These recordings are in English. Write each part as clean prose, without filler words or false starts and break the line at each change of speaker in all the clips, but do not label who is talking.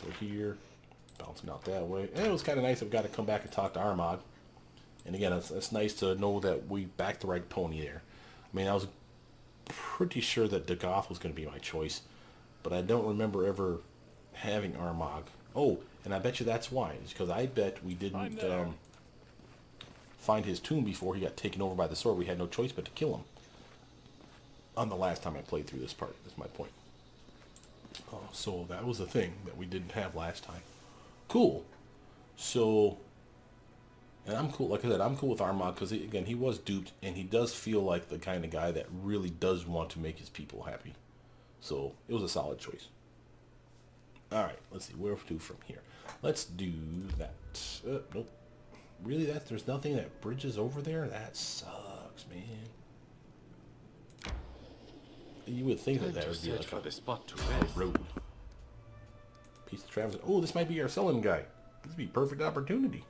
So here, bouncing out that way. And it was kind of nice that we got to come back and talk to Armagh. And again, it's nice to know that we backed the right pony there. I mean, I was pretty sure that Dagoth was going to be my choice, but I don't remember ever having Armagh. Oh, and I bet you that's why. It's because I bet we didn't find his tomb before he got taken over by the sword. We had no choice but to kill him. On the last time I played through this part, is my point. So that was the thing that we didn't have last time. Cool. So, and I'm cool. Like I said, I'm cool with Armagh because again, he was duped, and he does feel like the kind of guy that really does want to make his people happy. So it was a solid choice. All right, let's see where to from here. Let's do that. Nope. Really, there's nothing that bridges over there. That sucks, man. You would think that would be like
for the spot to
a
rest.
road. Piece of Travis. Oh, this might be our selling guy. This would be a perfect opportunity.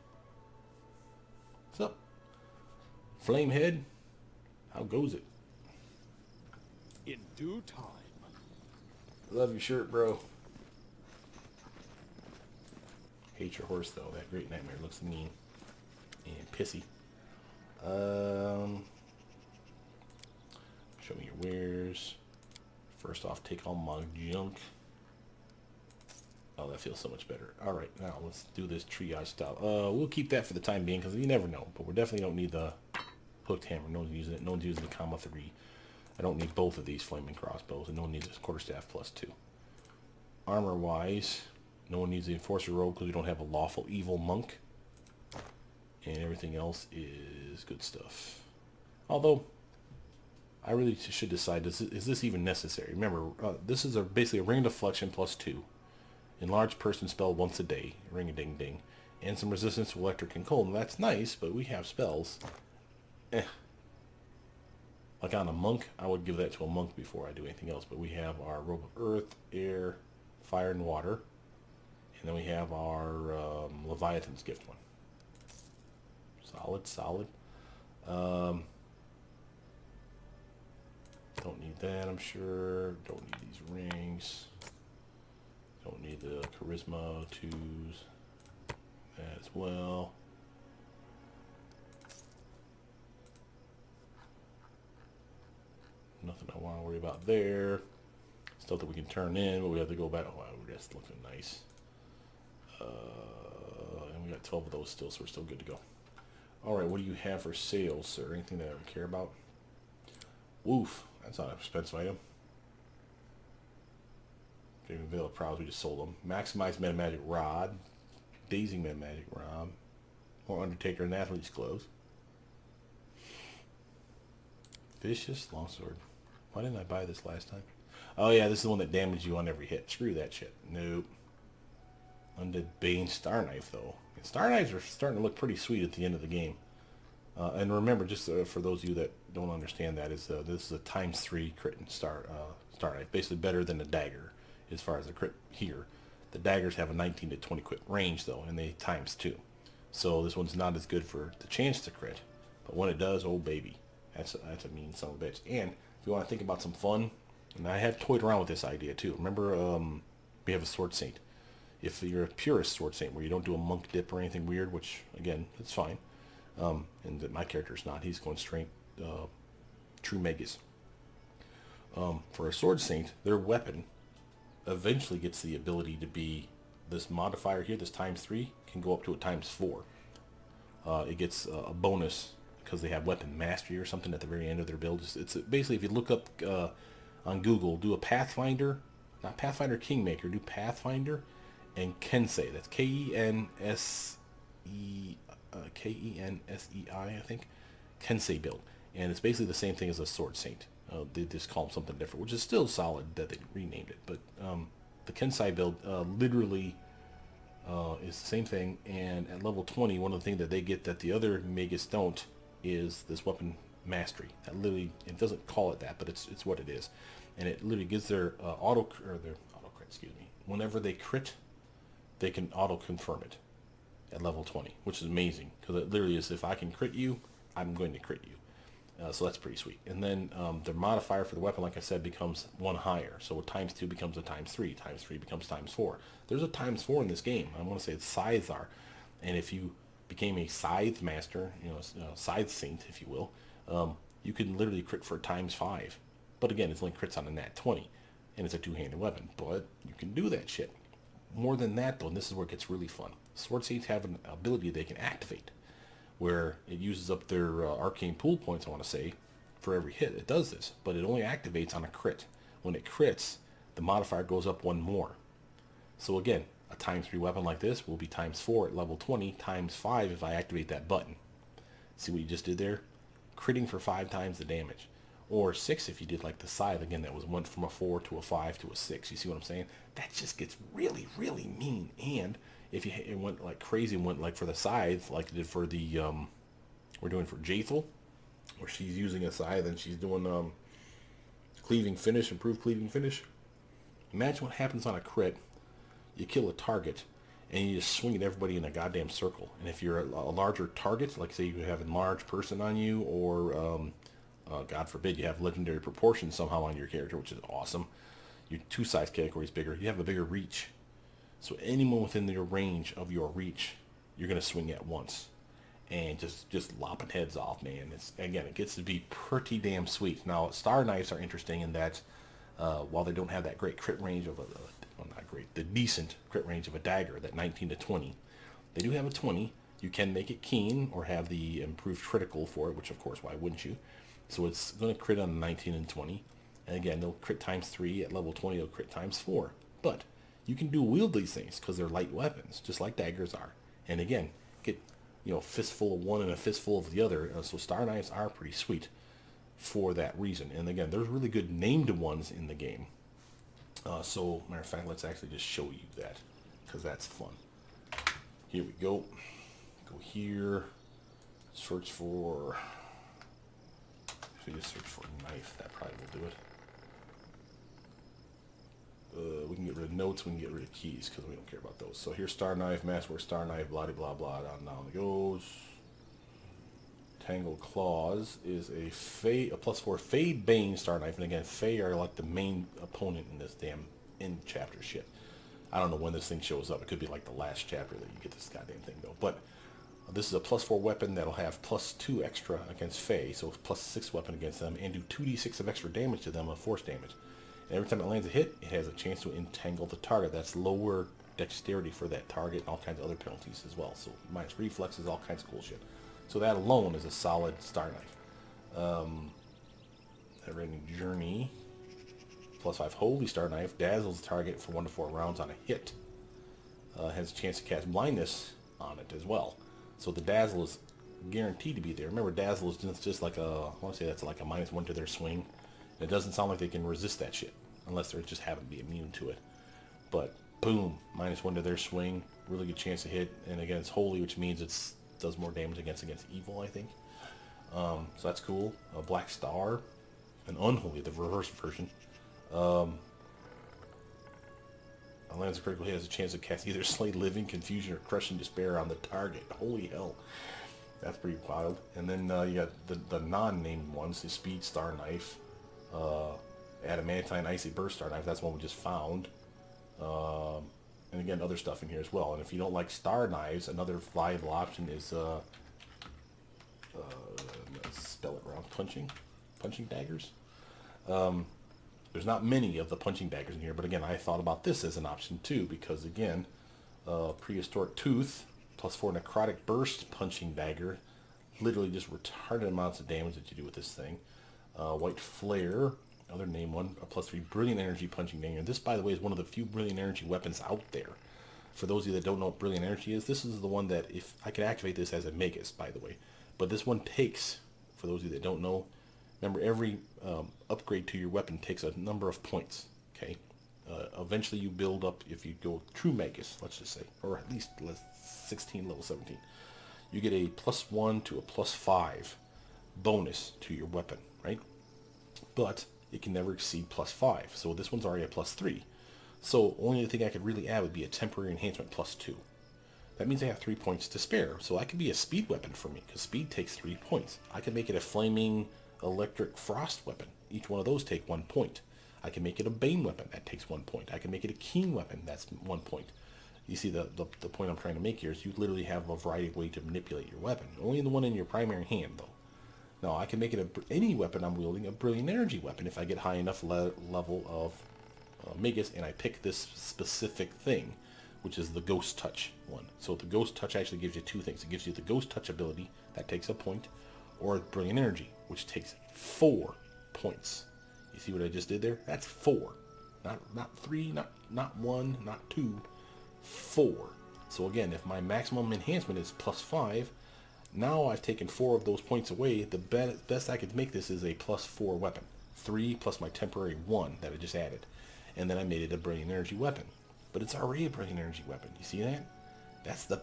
What's up? Flamehead? How goes it?
In due time.
Love your shirt, bro. Hate your horse, though. That Great Nightmare looks mean and pissy. Show me your wares. First off, take all my junk. Oh, that feels so much better. All right, now let's do this triage style. We'll keep that for the time being because you never know. But we definitely don't need the hooked hammer. No one's using it. No one's using the comma 3. I don't need both of these flaming crossbows, and no one needs a quarterstaff +2. Armor-wise, no one needs the enforcer robe because we don't have a lawful evil monk. And everything else is good stuff. Although, I really should decide, is this even necessary? Remember, this is basically a ring of deflection +2. Enlarge person spell once a day. Ring-a-ding-ding. And some resistance to electric and cold. And that's nice, but we have spells. Like on a monk, I would give that to a monk before I do anything else. But we have our robe of earth, air, fire, and water. And then we have our Leviathan's gift one. Solid, solid. Don't need that, I'm sure. Don't need these rings. Don't need the charisma 2s. That as well. Nothing I want to worry about there. Stuff that we can turn in, but we have to go back. Oh, wow, we're just looking nice. And we got 12 of those still, so we're still good to go. Alright, what do you have for sale, sir? Anything that I would care about? Woof. That's not an expensive item. Even Veil of Prowess, we just sold them. Maximize Meta Magic Rod. Dazing Meta Magic Rod. More Undertaker and Athlete's Clothes. Vicious Longsword. Why didn't I buy this last time? Oh yeah, this is the one that damaged you on every hit. Screw that shit. Nope. Undead Bane Star Knife, though. And Star Knives are starting to look pretty sweet at the end of the game. And remember, just for those of you that don't understand that, is this is a ×3 crit and Star Knife. Basically better than a dagger as far as the crit here. The daggers have a 19 to 20 crit range, though, and they ×2. So this one's not as good for the chance to crit. But when it does, oh baby. That's a mean son of a bitch. And if you want to think about some fun, and I have toyed around with this idea too. Remember, we have a Sword Saint. If you're a purist Sword Saint, where you don't do a monk dip or anything weird, which, again, that's fine. And that my character's not. He's going straight true Magus. For a Sword Saint, their weapon eventually gets the ability to be this modifier here, this ×3, can go up to a ×4. It gets a bonus because they have weapon mastery or something at the very end of their build. It's basically, if you look up on Google, do a Pathfinder, not Pathfinder Kingmaker, do Pathfinder and Kensei. That's Kensei, I think. Kensei build. And it's basically the same thing as a Sword Saint. They just call them something different, which is still solid that they renamed it. But the Kensei build literally is the same thing. And at level 20, one of the things that they get that the other Magus don't is this weapon mastery. That literally, it doesn't call it that, but it's what it is. And it literally gives their auto crit, excuse me. Whenever they crit, they can auto confirm it at level 20, which is amazing because it literally is, if I can crit you, I'm going to crit you. So that's pretty sweet. And then the modifier for the weapon, like I said, becomes 1 higher. So times 2 becomes a times 3. Times 3 becomes times 4. There's a times 4 in this game. I want to say it's scythes are. And if you became a scythe master, scythe saint, if you will, you can literally crit for times 5. But again, it's only crits on a nat 20. And it's a two-handed weapon. But you can do that shit. More than that, though, and this is where it gets really fun. Sword saints have an ability they can activate, where it uses up their arcane pool points, I want to say, for every hit. It does this, but it only activates on a crit. When it crits, the modifier goes up 1 more. So again, a times 3 weapon like this will be times 4 at level 20, times 5 if I activate that button. See what you just did there? Critting for 5 times the damage. Or 6 if you did like the scythe. Again, that went from a 4 to a 5 to a 6. You see what I'm saying? That just gets really, really mean. And if it went like crazy and went like for the scythe, like it did for the, we're doing for Jaethel, where she's using a scythe and she's doing cleaving finish, improved cleaving finish. Imagine what happens on a crit. You kill a target and you just swing at everybody in a goddamn circle. And if you're a larger target, like say you have a large person on you, or God forbid you have legendary proportions somehow on your character, which is awesome. You're 2 size categories bigger. You have a bigger reach. So anyone within your range of your reach, you're going to swing at once. And just lopping heads off, man. It gets to be pretty damn sweet. Now, Star Knives are interesting in that while they don't have that great crit range of the decent crit range of a dagger, that 19 to 20, they do have a 20. You can make it keen or have the improved critical for it, which of course, why wouldn't you? So it's going to crit on 19 and 20. And again, they'll crit times 3. At level 20, they'll crit times 4. But you can dual wield these things because they're light weapons, just like daggers are. And again, get fistful of one and a fistful of the other. So Star Knives are pretty sweet for that reason. And again, there's really good named ones in the game. So, matter of fact, let's actually just show you that because that's fun. Here we go. Go here. Search for... If we just search for knife, that probably will do it. We can get rid of notes, we can get rid of keys, because we don't care about those. So here's Star Knife, Masterwork Star Knife, blah, blah, blah, down it goes. Tangled Claws is a +4 Fade Bane Star Knife, and again, Fae are like the main opponent in this damn end chapter shit. I don't know when this thing shows up. It could be like the last chapter that you get this goddamn thing, though. But this is a +4 weapon that'll have +2 extra against Fae, so +6 weapon against them, and do 2d6 of extra damage to them of force damage. And every time it lands a hit, it has a chance to entangle the target. That's lower dexterity for that target, and all kinds of other penalties as well. So minus reflexes, all kinds of cool shit. So that alone is a solid Star Knife. Never-ending Journey, +5 Holy Star Knife, dazzles the target for 1 to 4 rounds on a hit. Has a chance to cast blindness on it as well. So the dazzle is guaranteed to be there. Remember, dazzle is just like I want to say that's like a -1 to their swing. And it doesn't sound like they can resist that shit, unless they just happen to be immune to it. But boom, -1 to their swing, really good chance to hit. And again, it's holy, which means it does more damage against evil, I think. So that's cool. A Black Star, an unholy, the reverse version. A lands a critical hit has a chance to cast either Slay Living, Confusion, or Crushing Despair on the target. Holy hell. That's pretty wild. And then you got the non-named ones, the Speed Star Knife, Adamantine Icy Burst Star Knife, that's one we just found. And again, other stuff in here as well. And if you don't like Star Knives, another viable option is, spell it wrong, punching daggers. There's not many of the punching daggers in here, but again, I thought about this as an option too, because again, Prehistoric Tooth, +4 Necrotic Burst punching dagger, literally just retarded amounts of damage that you do with this thing. White Flare, other name one, a +3 Brilliant Energy punching dagger. This, by the way, is one of the few Brilliant Energy weapons out there. For those of you that don't know what Brilliant Energy is, this is the one that, if I could activate this as a Magus, by the way, but this one takes, for those of you that don't know, remember every upgrade to your weapon takes a number of points, okay? Eventually you build up, if you go true Magus, let's just say, or at least 16, level 17, you get a +1 to a +5 bonus to your weapon, right? But it can never exceed +5, so this one's already a +3. So only thing I could really add would be a temporary enhancement +2. That means I have 3 points to spare, so that could be a speed weapon for me, because speed takes 3 points. I could make it a flaming electric frost weapon. Each one of those take 1 point. I can make it a bane weapon. That takes 1 point. I can make it a keen weapon. That's 1 point. You see the point I'm trying to make here is you literally have a variety of ways to manipulate your weapon. Only the one in your primary hand, though. Now, I can make it any weapon I'm wielding a brilliant energy weapon if I get high enough level of Magus and I pick this specific thing, which is the Ghost Touch one. So the Ghost Touch actually gives you 2 things. It gives you the Ghost Touch ability, that takes a point, or Brilliant Energy, which takes 4 points. You see what I just did there? That's 4. Not 3, not 1, not 2, 4. So again, if my maximum enhancement is +5, now I've taken 4 of those points away. The best I could make this is a +4 weapon. 3 plus my temporary 1 that I just added. And then I made it a Brilliant Energy weapon. But it's already a Brilliant Energy weapon. You see that? That's the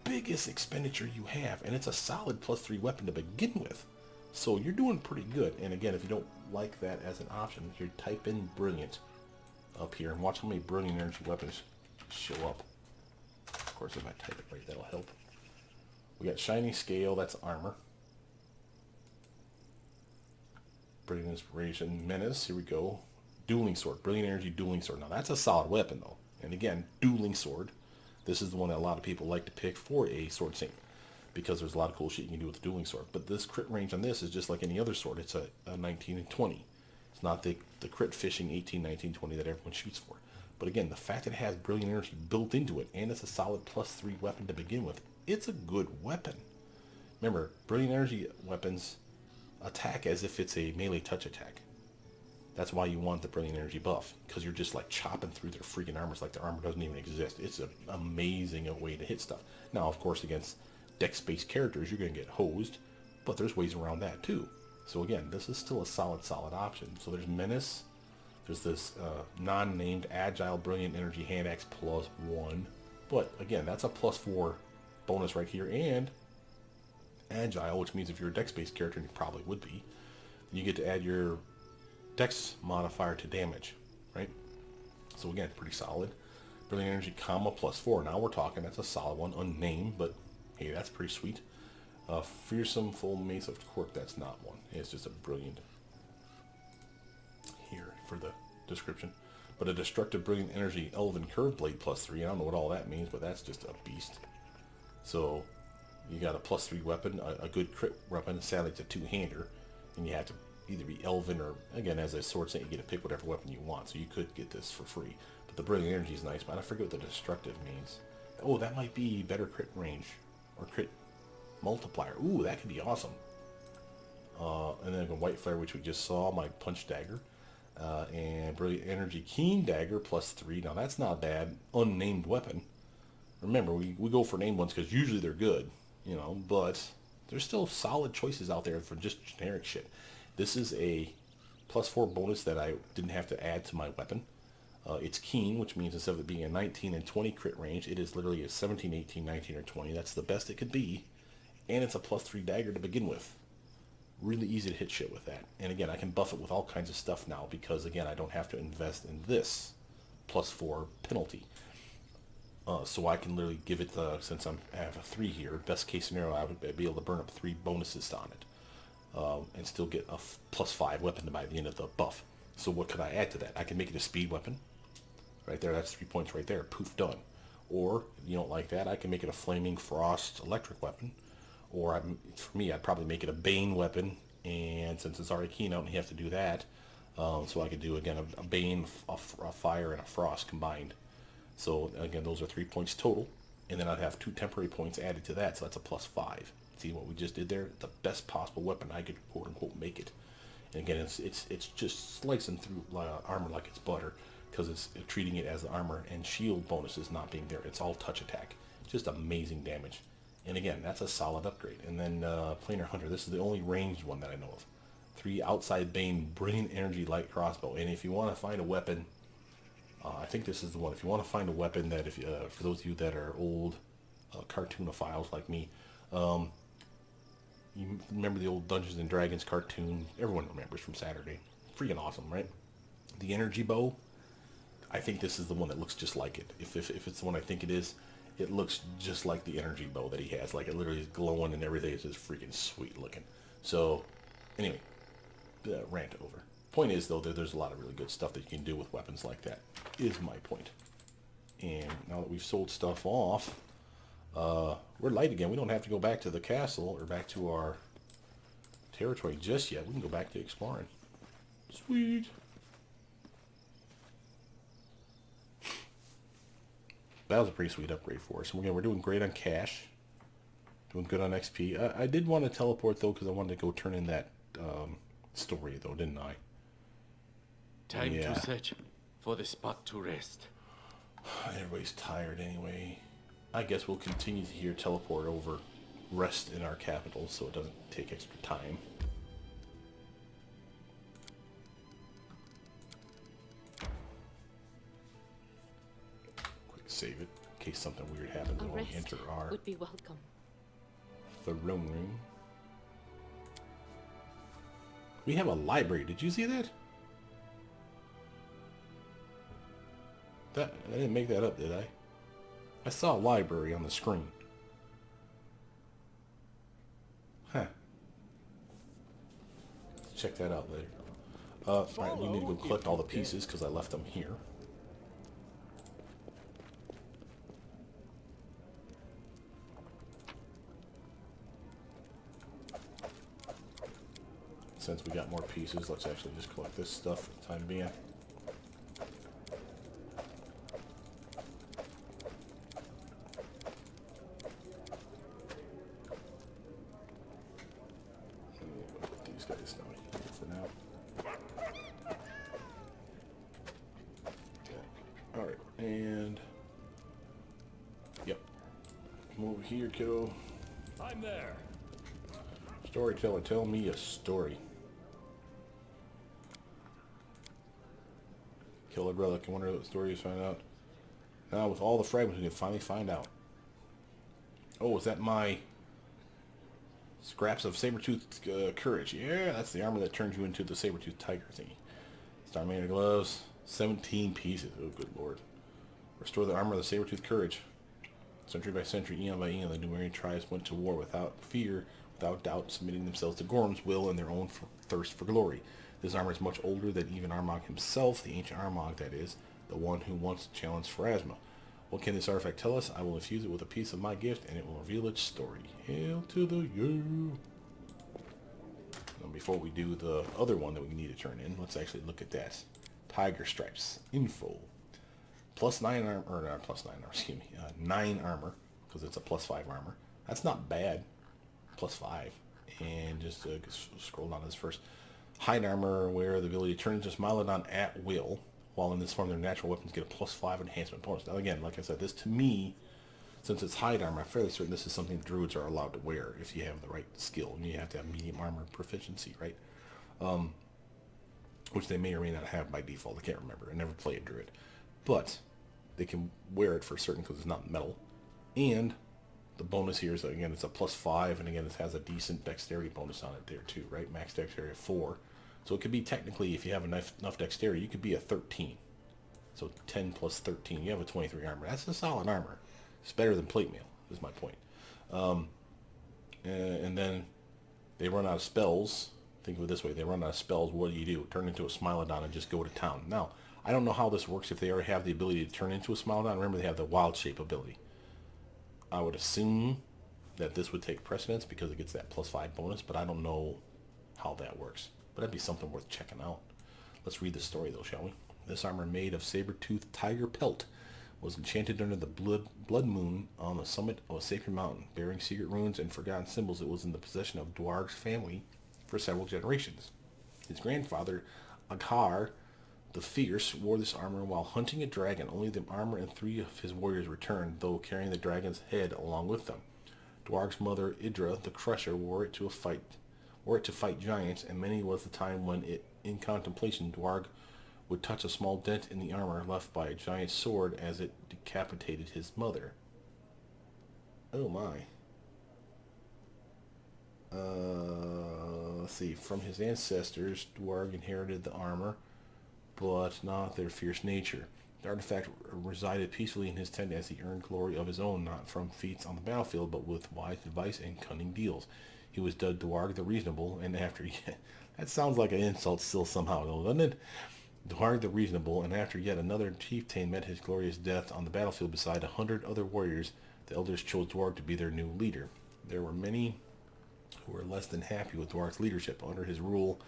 biggest expenditure you have. And it's a solid +3 weapon to begin with. So you're doing pretty good. And again, if you don't like that as an option, you type in Brilliant up here. And watch how many Brilliant Energy weapons show up. Of course, if I type it right, that'll help. We got Shiny Scale, that's armor. Brilliant Inspiration, Menace, here we go. Dueling Sword, Brilliant Energy Dueling Sword. Now that's a solid weapon though. And again, Dueling Sword. This is the one that a lot of people like to pick for a sword sync, because there's a lot of cool shit you can do with the Dueling Sword. But this crit range on this is just like any other sword. It's a 19 and 20. It's not the crit fishing 18, 19, 20 that everyone shoots for. But again, the fact that it has Brilliant Energy built into it, and it's a solid +3 weapon to begin with, it's a good weapon. Remember, Brilliant Energy weapons attack as if it's a melee touch attack. That's why you want the Brilliant Energy buff, because you're just like chopping through their freaking armors like their armor doesn't even exist. It's an amazing way to hit stuff. Now, of course, against dex-based characters, you're going to get hosed, but there's ways around that too. So again, this is still a solid option. So there's Menace. There's this non-named Agile Brilliant Energy Hand Axe +1. But again, that's a +4 bonus right here. And Agile, which means if you're a dex-based character, and you probably would be, you get to add your dex modifier to damage, right? So again, pretty solid. Brilliant Energy, +4. Now we're talking, that's a solid one, unnamed, but hey, that's pretty sweet. Fearsome Full Mace of Quirk, that's not one. It's just a brilliant here for the description. But a Destructive Brilliant Energy Elven Curve Blade +3. I don't know what all that means, but that's just a beast. So you got a +3 weapon, a good crit weapon. Sadly, it's a 2-hander, and you have to either be Elven or, again, as a sword set, you get to pick whatever weapon you want. So you could get this for free. But the Brilliant Energy is nice, but I forget what the Destructive means. Oh, that might be better crit range or crit multiplier. Ooh, that could be awesome. And then a White Flare, which we just saw, my Punch Dagger. And Brilliant Energy Keen Dagger +3. Now that's not bad. Unnamed weapon. Remember, we go for named ones because usually they're good, you know, but there's still solid choices out there for just generic shit. This is a +4 bonus that I didn't have to add to my weapon. It's Keen, which means instead of it being a 19 and 20 crit range, it is literally a 17, 18, 19, or 20. That's the best it could be. And it's a +3 dagger to begin with. Really easy to hit shit with that. And again, I can buff it with all kinds of stuff now because, again, I don't have to invest in this +4 penalty. So I can literally give it, since I have a 3 here, best case scenario, I would be able to burn up 3 bonuses on it. And still get a +5 weapon by the end of the buff. So what could I add to that? I can make it a speed weapon. Right there, that's 3 points right there. Poof, done. Or, if you don't like that, I can make it a Flaming Frost electric weapon. Or, for me, I'd probably make it a Bane weapon. And since it's already keen out, you have to do that. So I could do, again, a Bane, a Fire, and a Frost combined. So, again, those are 3 points total. And then I'd have 2 temporary points added to that, so that's a +5. See what we just did there? The best possible weapon I could, quote-unquote, make it. And again, it's just slicing through armor like it's butter, because it's treating it as the armor and shield bonuses not being there. It's all touch attack. Just amazing damage. And again, that's a solid upgrade. And then Planar Hunter, this is the only ranged one that I know of. 3 Outside Bane, Brilliant Energy Light Crossbow. And if you want to find a weapon, I think this is the one. If you want to find a weapon that, if for those of you that are old cartoonophiles like me, you remember the old Dungeons and Dragons cartoon? Everyone remembers from Saturday. Freaking awesome, right? The Energy Bow. I think this is the one that looks just like it. If it's the one I think it is, it looks just like the Energy Bow that he has. Like, it literally is glowing and everything. It's just freaking sweet looking. So, anyway, rant over. Point is, though, that there's a lot of really good stuff that you can do with weapons like that, is my point. And now that we've sold stuff off, we're light again. We don't have to go back to the castle or back to our territory just yet. We can go back to exploring. Sweet. That was a pretty sweet upgrade for us. And again, we're doing great on cash. Doing good on XP. I did want to teleport, though, because I wanted to go turn in that story, though, didn't I?
Time
Yeah.
to search for the spot to rest.
Everybody's tired anyway. I guess we'll continue to here teleport over, rest in our capital so it doesn't take extra time. Quick save it in case something weird happens
A
when we
rest
enter our
would be welcome.
throne room. We have a library. Did you see that? I didn't make that up, did I? I saw a library on the screen. Huh. Check that out later. Alright, we need to go collect all the pieces because I left them here. Since we got more pieces, let's actually just collect this stuff for the time being. These guys now here for now. Okay. Alright, and yep. Come over here, kiddo.
I'm there.
Storyteller, tell me a story. Killer brother, can wonder what story you find out. Now with all the fragments we can finally find out. Oh, is that my scraps of saber-toothed courage? Yeah, that's the armor that turns you into the saber-toothed tiger thingy. Star Maker gloves, 17 pieces. Oh, good lord. Restore the armor of the saber-toothed courage. Century by century, eon by eon, the Numerian tribes went to war without fear, without doubt, submitting themselves to Gorm's will and their own thirst for glory. This armor is much older than even Armagh himself, the ancient Armagh, that is, the one who once challenged Pharasma. What can this artifact tell us? I will infuse it with a piece of my gift, and it will reveal its story. Hail to the you! And before we do the other one that we need to turn in, let's actually look at that. Tiger Stripes. Info. +9 armor, or not +9 armor, excuse me, 9 armor, because it's a +5 armor. That's not bad. +5. And just scroll down to this first. Hide armor, where the ability to turn into Smilodon at will. While in this form, their natural weapons get a +5 enhancement bonus. Now again, like I said, this to me, since it's hide armor, I'm fairly certain this is something druids are allowed to wear if you have the right skill. And you have to have medium armor proficiency, right? Which they may or may not have by default. I can't remember. I never played a druid. But they can wear it for certain because it's not metal. And the bonus here is, again, it's a +5, and again, it has a decent dexterity bonus on it there too, right? Max dexterity of 4. So it could be technically, if you have enough dexterity, you could be a 13. So 10 plus 13, you have a 23 armor. That's a solid armor. It's better than plate mail, is my point. And then they run out of spells. Think of it this way. They run out of spells. What do? Turn into a Smilodon and just go to town. Now, I don't know how this works if they already have the ability to turn into a Smilodon. Remember, they have the wild shape ability. I would assume that this would take precedence because it gets that +5 bonus, but I don't know how that works. But that'd be something worth checking out. Let's read the story, though, shall we? This armor, made of saber-toothed tiger pelt, was enchanted under the blood moon on the summit of a sacred mountain. Bearing secret runes and forgotten symbols, it was in the possession of Dorraj's family for several generations. His grandfather, Aghar the Fierce, wore this armor while hunting a dragon. Only the armor and 3 of his warriors returned, though carrying the dragon's head along with them. Dwarg's mother, Idra the Crusher, wore it to fight giants, and many was the time when in contemplation, Dwarg would touch a small dent in the armor left by a giant sword as it decapitated his mother. Oh my. Let's see. From his ancestors, Dwarg inherited the armor, but not their fierce nature. The artifact resided peacefully in his tent as he earned glory of his own, not from feats on the battlefield, but with wise advice and cunning deals. He was dubbed Dorraj the Reasonable, and after that sounds like an insult still somehow, though, doesn't it? Dorraj the Reasonable, and after yet another chieftain met his glorious death on the battlefield beside 100 other warriors, the elders chose Dorraj to be their new leader. There were many who were less than happy with Dorraj's leadership. Under his rule,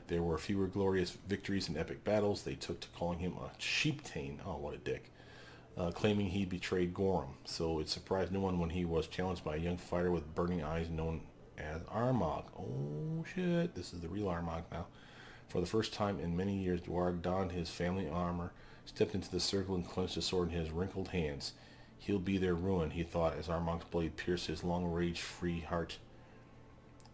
there were fewer glorious victories and epic battles. They took to calling him a chieftain. Oh, what a dick. Claiming he betrayed Gorham. So it surprised no one when he was challenged by a young fighter with burning eyes known as Armagh. Oh shit, this is the real Armagh now. For the first time in many years, Dorraj donned his family armor, stepped into the circle, and clenched his sword in his wrinkled hands. He'll be their ruin, he thought, as Armagh's blade pierced his long rage-free heart.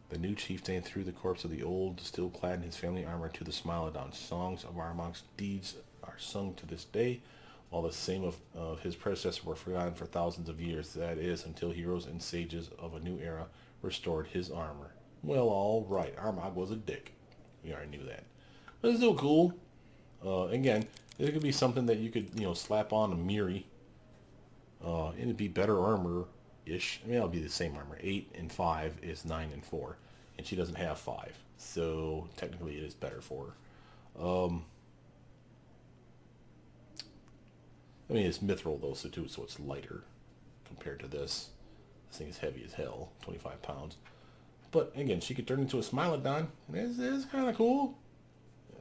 The new chieftain threw the corpse of the old, still clad in his family armor, to the Smilodon. Songs of Armagh's deeds are sung to this day, while the same of his predecessors were forgotten for thousands of years. That is, until heroes and sages of a new era restored his armor. Well, all right. Armagh was a dick. We already knew that. But it's still cool. Again, it could be something that you could, slap on a Miri. And it'd be better armor-ish. I mean, it'll be the same armor. 8 and 5 is 9 and 4. And she doesn't have 5. So, technically, it is better for her. I mean, it's mithril, though, so it's lighter compared to this. This thing is heavy as hell, 25 pounds. But, again, she could turn into a Smilodon, and it's kind of cool.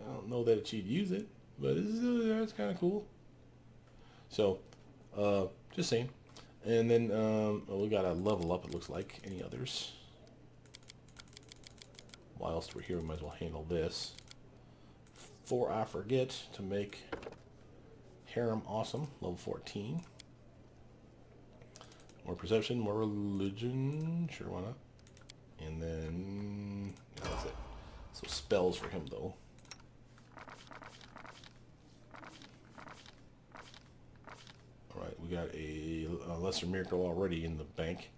I don't know that she'd use it, but it's kind of cool. So, just saying. And then, we got a level up, it looks like. Any others? Whilst we're here, we might as well handle this. Before I forget to make Harem awesome, level 14. More perception, more religion, sure, why not? And then, yeah, that's it. So spells for him, though. Alright, we got a lesser miracle already in the bank.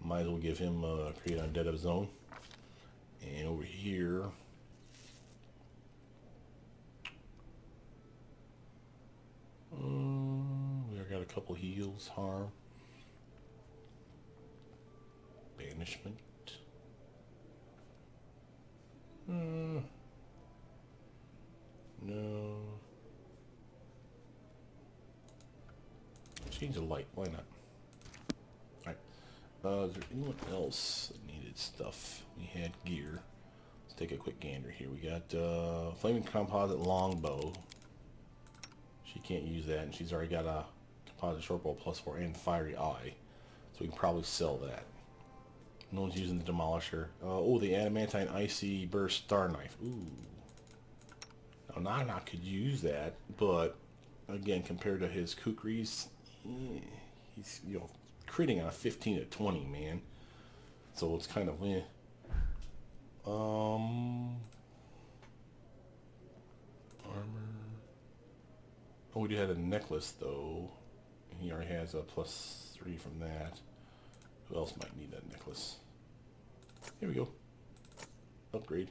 Might as well give him create undead of his own. And over here, we got a couple heals, harm, banishment. No. Change the light. Why not? Alright. Is there anyone else that needed stuff? We had gear. Let's take a quick gander here. We got flaming composite longbow. She can't use that, and she's already got a composite shortbow +4 and fiery eye. So we can probably sell that. No one's using the demolisher. Oh, the adamantine icy burst star knife. Ooh. Now, Knock could use that, but again, compared to his kukris, he's critting on a 15 to 20, man. So it's kind of armor. Oh, we do have a necklace though. He already has a +3 from that. Who else might need that necklace? Here we go. Upgrade.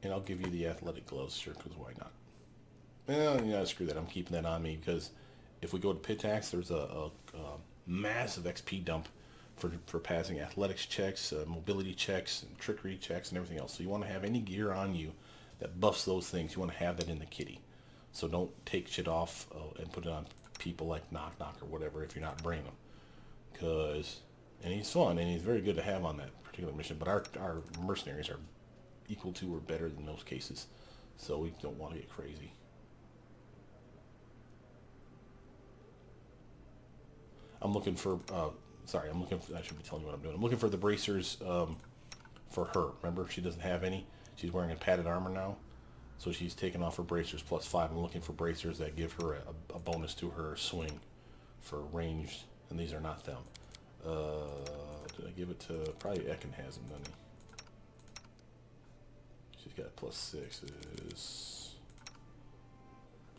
And I'll give you the athletic gloves, sure, because why not? Well, screw that. I'm keeping that on me because if we go to Pitax, there's a massive XP dump for passing athletics checks, mobility checks, and trickery checks, and everything else. So you want to have any gear on you that buffs those things. You want to have that in the kitty. So don't take shit off and put it on people like Knock or whatever if you're not bringing them. And he's fun, and he's very good to have on that particular mission, but our mercenaries are equal to or better than those cases. So we don't want to get crazy. I'm looking for, I should be telling you what I'm doing. I'm looking for the bracers for her. Remember, she doesn't have any. She's wearing a padded armor now. So she's taking off her bracers +5. I'm looking for bracers that give her a bonus to her swing for range, and these are not them. Did I give it to, probably Ekin has them, doesn't he? She's got +6 is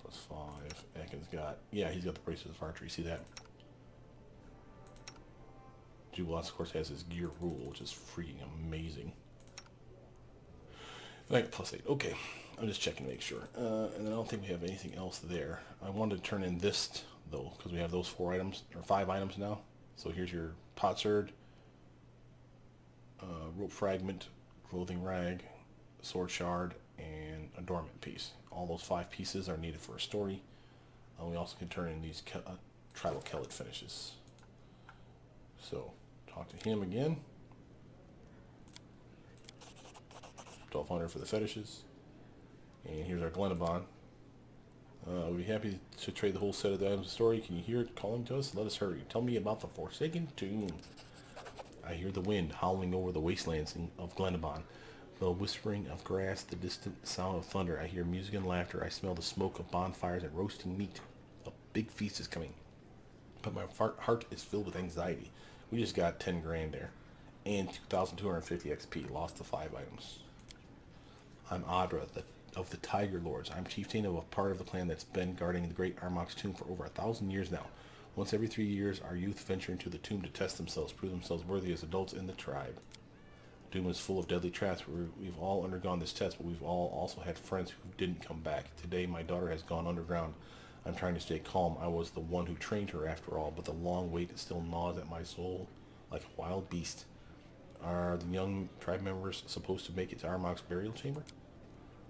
+5. Ekin's got, yeah, he's got the bracers of archery. See that? Jubilant, of course, has his gear rule, which is freaking amazing. Like +8. Okay, I'm just checking to make sure. And then I don't think we have anything else there. I wanted to turn in this though, because we have those 4 items or 5 items now. So here's your potsherd, rope fragment, clothing rag, sword shard, and a dormant piece. All those 5 pieces are needed for a story. We also can turn in these tribal Kellet finishes. So, talk to him again. 1200 for the fetishes. And here's our Glenabon. We'd be happy to trade the whole set of the items of the story. Can you hear it calling to us? Let us hurry. Tell me about the Forsaken Tomb. I hear the wind howling over the wastelands of Glenabon. The whispering of grass, the distant sound of thunder. I hear music and laughter. I smell the smoke of bonfires and roasting meat. A big feast is coming. But my heart is filled with anxiety. We just got 10 grand there. And 2,250 XP. Lost the 5 items. I'm Adra, of the Tiger Lords. I'm chieftain of a part of the clan that's been guarding the great Armok's tomb for over 1,000 years now. Once every 3 years, our youth venture into the tomb to test themselves, prove themselves worthy as adults in the tribe. The tomb is full of deadly traps. We've all undergone this test, but we've all also had friends who didn't come back. Today, my daughter has gone underground. I'm trying to stay calm. I was the one who trained her after all, but the long wait still gnaws at my soul like a wild beast. Are the young tribe members supposed to make it to Armok's burial chamber?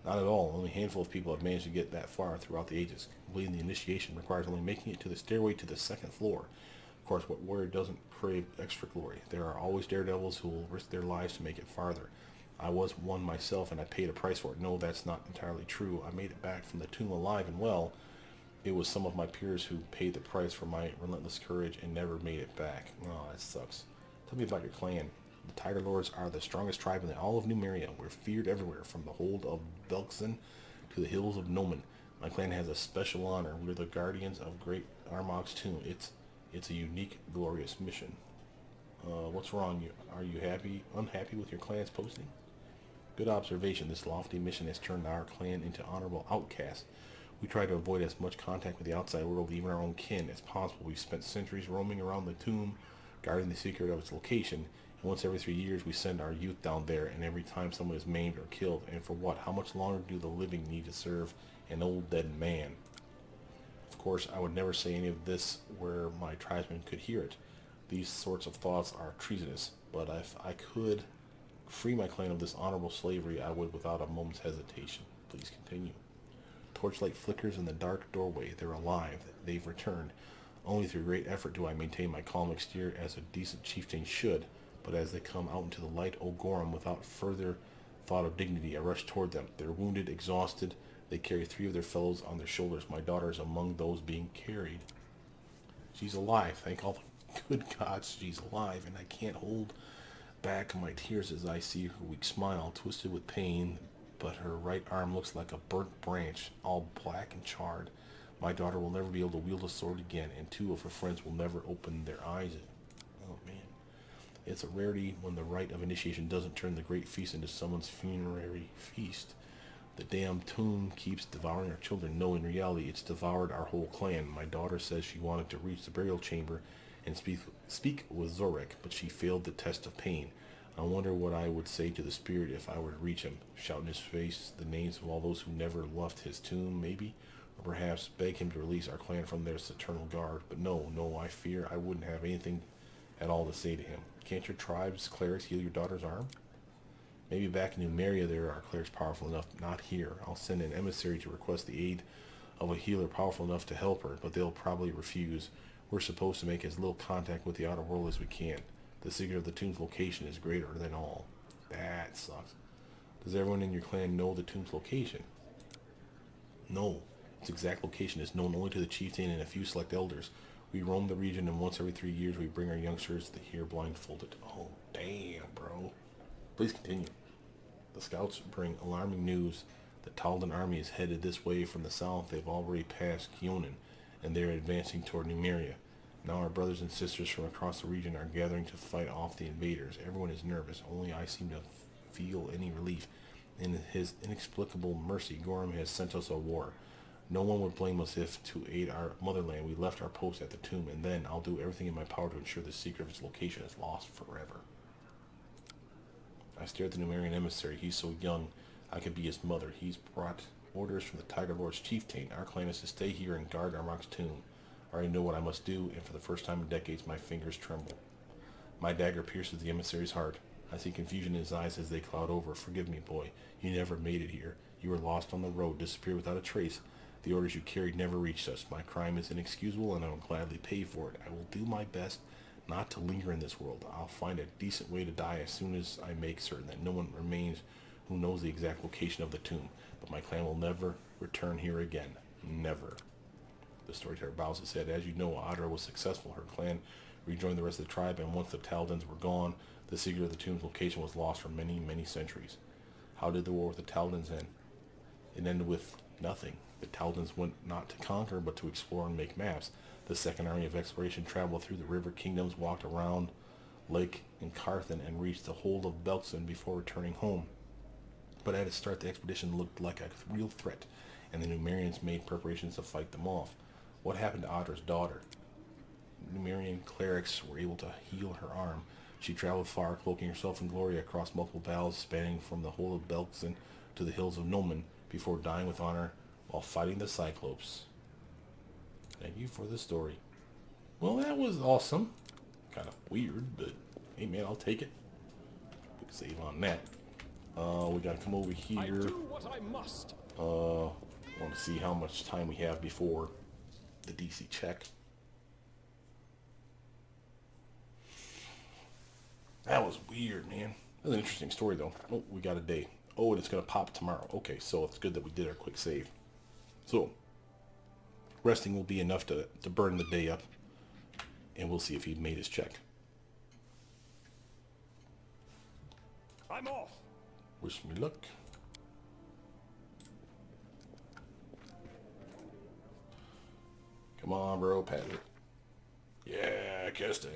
Not at all. Only a handful of people have managed to get that far throughout the ages. Completing the initiation requires only making it to the stairway to the 2nd floor. Of course, what warrior doesn't crave extra glory? There are always daredevils who will risk their lives to make it farther. I was one myself, and I paid a price for it. No, that's not entirely true. I made it back from the tomb alive and well. It was some of my peers who paid the price for my relentless courage and never made it back. Oh, that sucks. Tell me about your clan. The Tiger Lords are the strongest tribe in all of Numeria. We're feared everywhere, from the hold of Belkzen to the hills of Nomen. My clan has a special honor. We're the guardians of Great Armok's tomb. It's a unique, glorious mission. What's wrong? Are you unhappy with your clan's posting? Good observation. This lofty mission has turned our clan into honorable outcasts. We try to avoid as much contact with the outside world, even our own kin, as possible. We've spent centuries roaming around the tomb, guarding the secret of its location. Once every 3 years, we send our youth down there, and every time someone is maimed or killed. And for what? How much longer do the living need to serve an old dead man? Of course, I would never say any of this where my tribesmen could hear it. These sorts of thoughts are treasonous, but if I could free my clan of this honorable slavery, I would without a moment's hesitation. Please continue. Torchlight flickers in the dark doorway. They're alive. They've returned. Only through great effort do I maintain my calm exterior as a decent chieftain should. But as they come out into the light, O Gorum, without further thought of dignity, I rush toward them. They're wounded, exhausted. They carry 3 of their fellows on their shoulders. My daughter is among those being carried. She's alive. Thank all the good gods she's alive, and I can't hold back my tears as I see her weak smile, twisted with pain, but her right arm looks like a burnt branch, all black and charred. My daughter will never be able to wield a sword again, and 2 of her friends will never open their eyes. Oh, man. It's a rarity when the rite of initiation doesn't turn the great feast into someone's funerary feast. The damn tomb keeps devouring our children. No, in reality, it's devoured our whole clan. My daughter says she wanted to reach the burial chamber and speak with Zorek, but she failed the test of pain. I wonder what I would say to the spirit if I were to reach him. Shout in his face the names of all those who never left his tomb, maybe? Or perhaps beg him to release our clan from their eternal guard. But no, I fear I wouldn't have anything at all to say to him. Can't your tribe's clerics heal your daughter's arm? Maybe back in Numeria there are clerics powerful enough. Not here. I'll send an emissary to request the aid of a healer powerful enough to help her, but they'll probably refuse. We're supposed to make as little contact with the outer world as we can. The secret of the tomb's location is greater than all. That sucks. Does everyone in your clan know the tomb's location? No. Its exact location is known only to the chieftain and a few select elders. We roam the region, and once every 3 years we bring our youngsters here blindfolded. Oh, damn, bro. Please continue. The scouts bring alarming news. The Taldan army is headed this way from the south. They've already passed Kionin, and they're advancing toward Numeria. Now our brothers and sisters from across the region are gathering to fight off the invaders. Everyone is nervous. Only I seem to feel any relief. In his inexplicable mercy, Gorum has sent us a war. No one would blame us if, to aid our motherland, we left our post at the tomb, and then I'll do everything in my power to ensure the secret of its location is lost forever. I stare at the Numerian emissary. He's so young, I could be his mother. He's brought orders from the Tiger Lord's chieftain. Our clan is to stay here and guard Armok's tomb. I already know what I must do, and for the first time in decades, my fingers tremble. My dagger pierces the emissary's heart. I see confusion in his eyes as they cloud over. Forgive me, boy. You never made it here. You were lost on the road, disappeared without a trace. The orders you carried never reached us. My crime is inexcusable, and I will gladly pay for it. I will do my best not to linger in this world. I'll find a decent way to die as soon as I make certain that no one remains who knows the exact location of the tomb. But my clan will never return here again. Never. The storyteller bows his head. As you know, Adra was successful. Her clan rejoined the rest of the tribe, and once the Taldans were gone, the secret of the tomb's location was lost for many, many centuries. How did the war with the Taldans end? It ended with nothing. The Taldans went not to conquer, but to explore and make maps. The second army of exploration traveled through the river kingdoms, walked around Lake and Carthan, and reached the hold of Belkzen before returning home. But at its start, the expedition looked like a real threat, and the Numerians made preparations to fight them off. What happened to Adra's daughter? Numerian clerics were able to heal her arm. She traveled far, cloaking herself in glory across multiple battles, spanning from the hold of Belkzen to the hills of Nomen, before dying with honor while fighting the Cyclopes. Thank you for the story. Well, that was awesome. Kind of weird, but hey man, I'll take it. Quick save on that. We gotta come over here.
I do what I must.
Want to see how much time we have before the DC check. That was weird, man. That was an interesting story, though. Oh, we got a day. Oh, and it's going to pop tomorrow. Okay, so it's good that we did our quick save. So, resting will be enough to burn the day up. And we'll see if he made his check.
I'm off.
Wish me luck. Come on, bro. Pat it. Yeah, Kestan.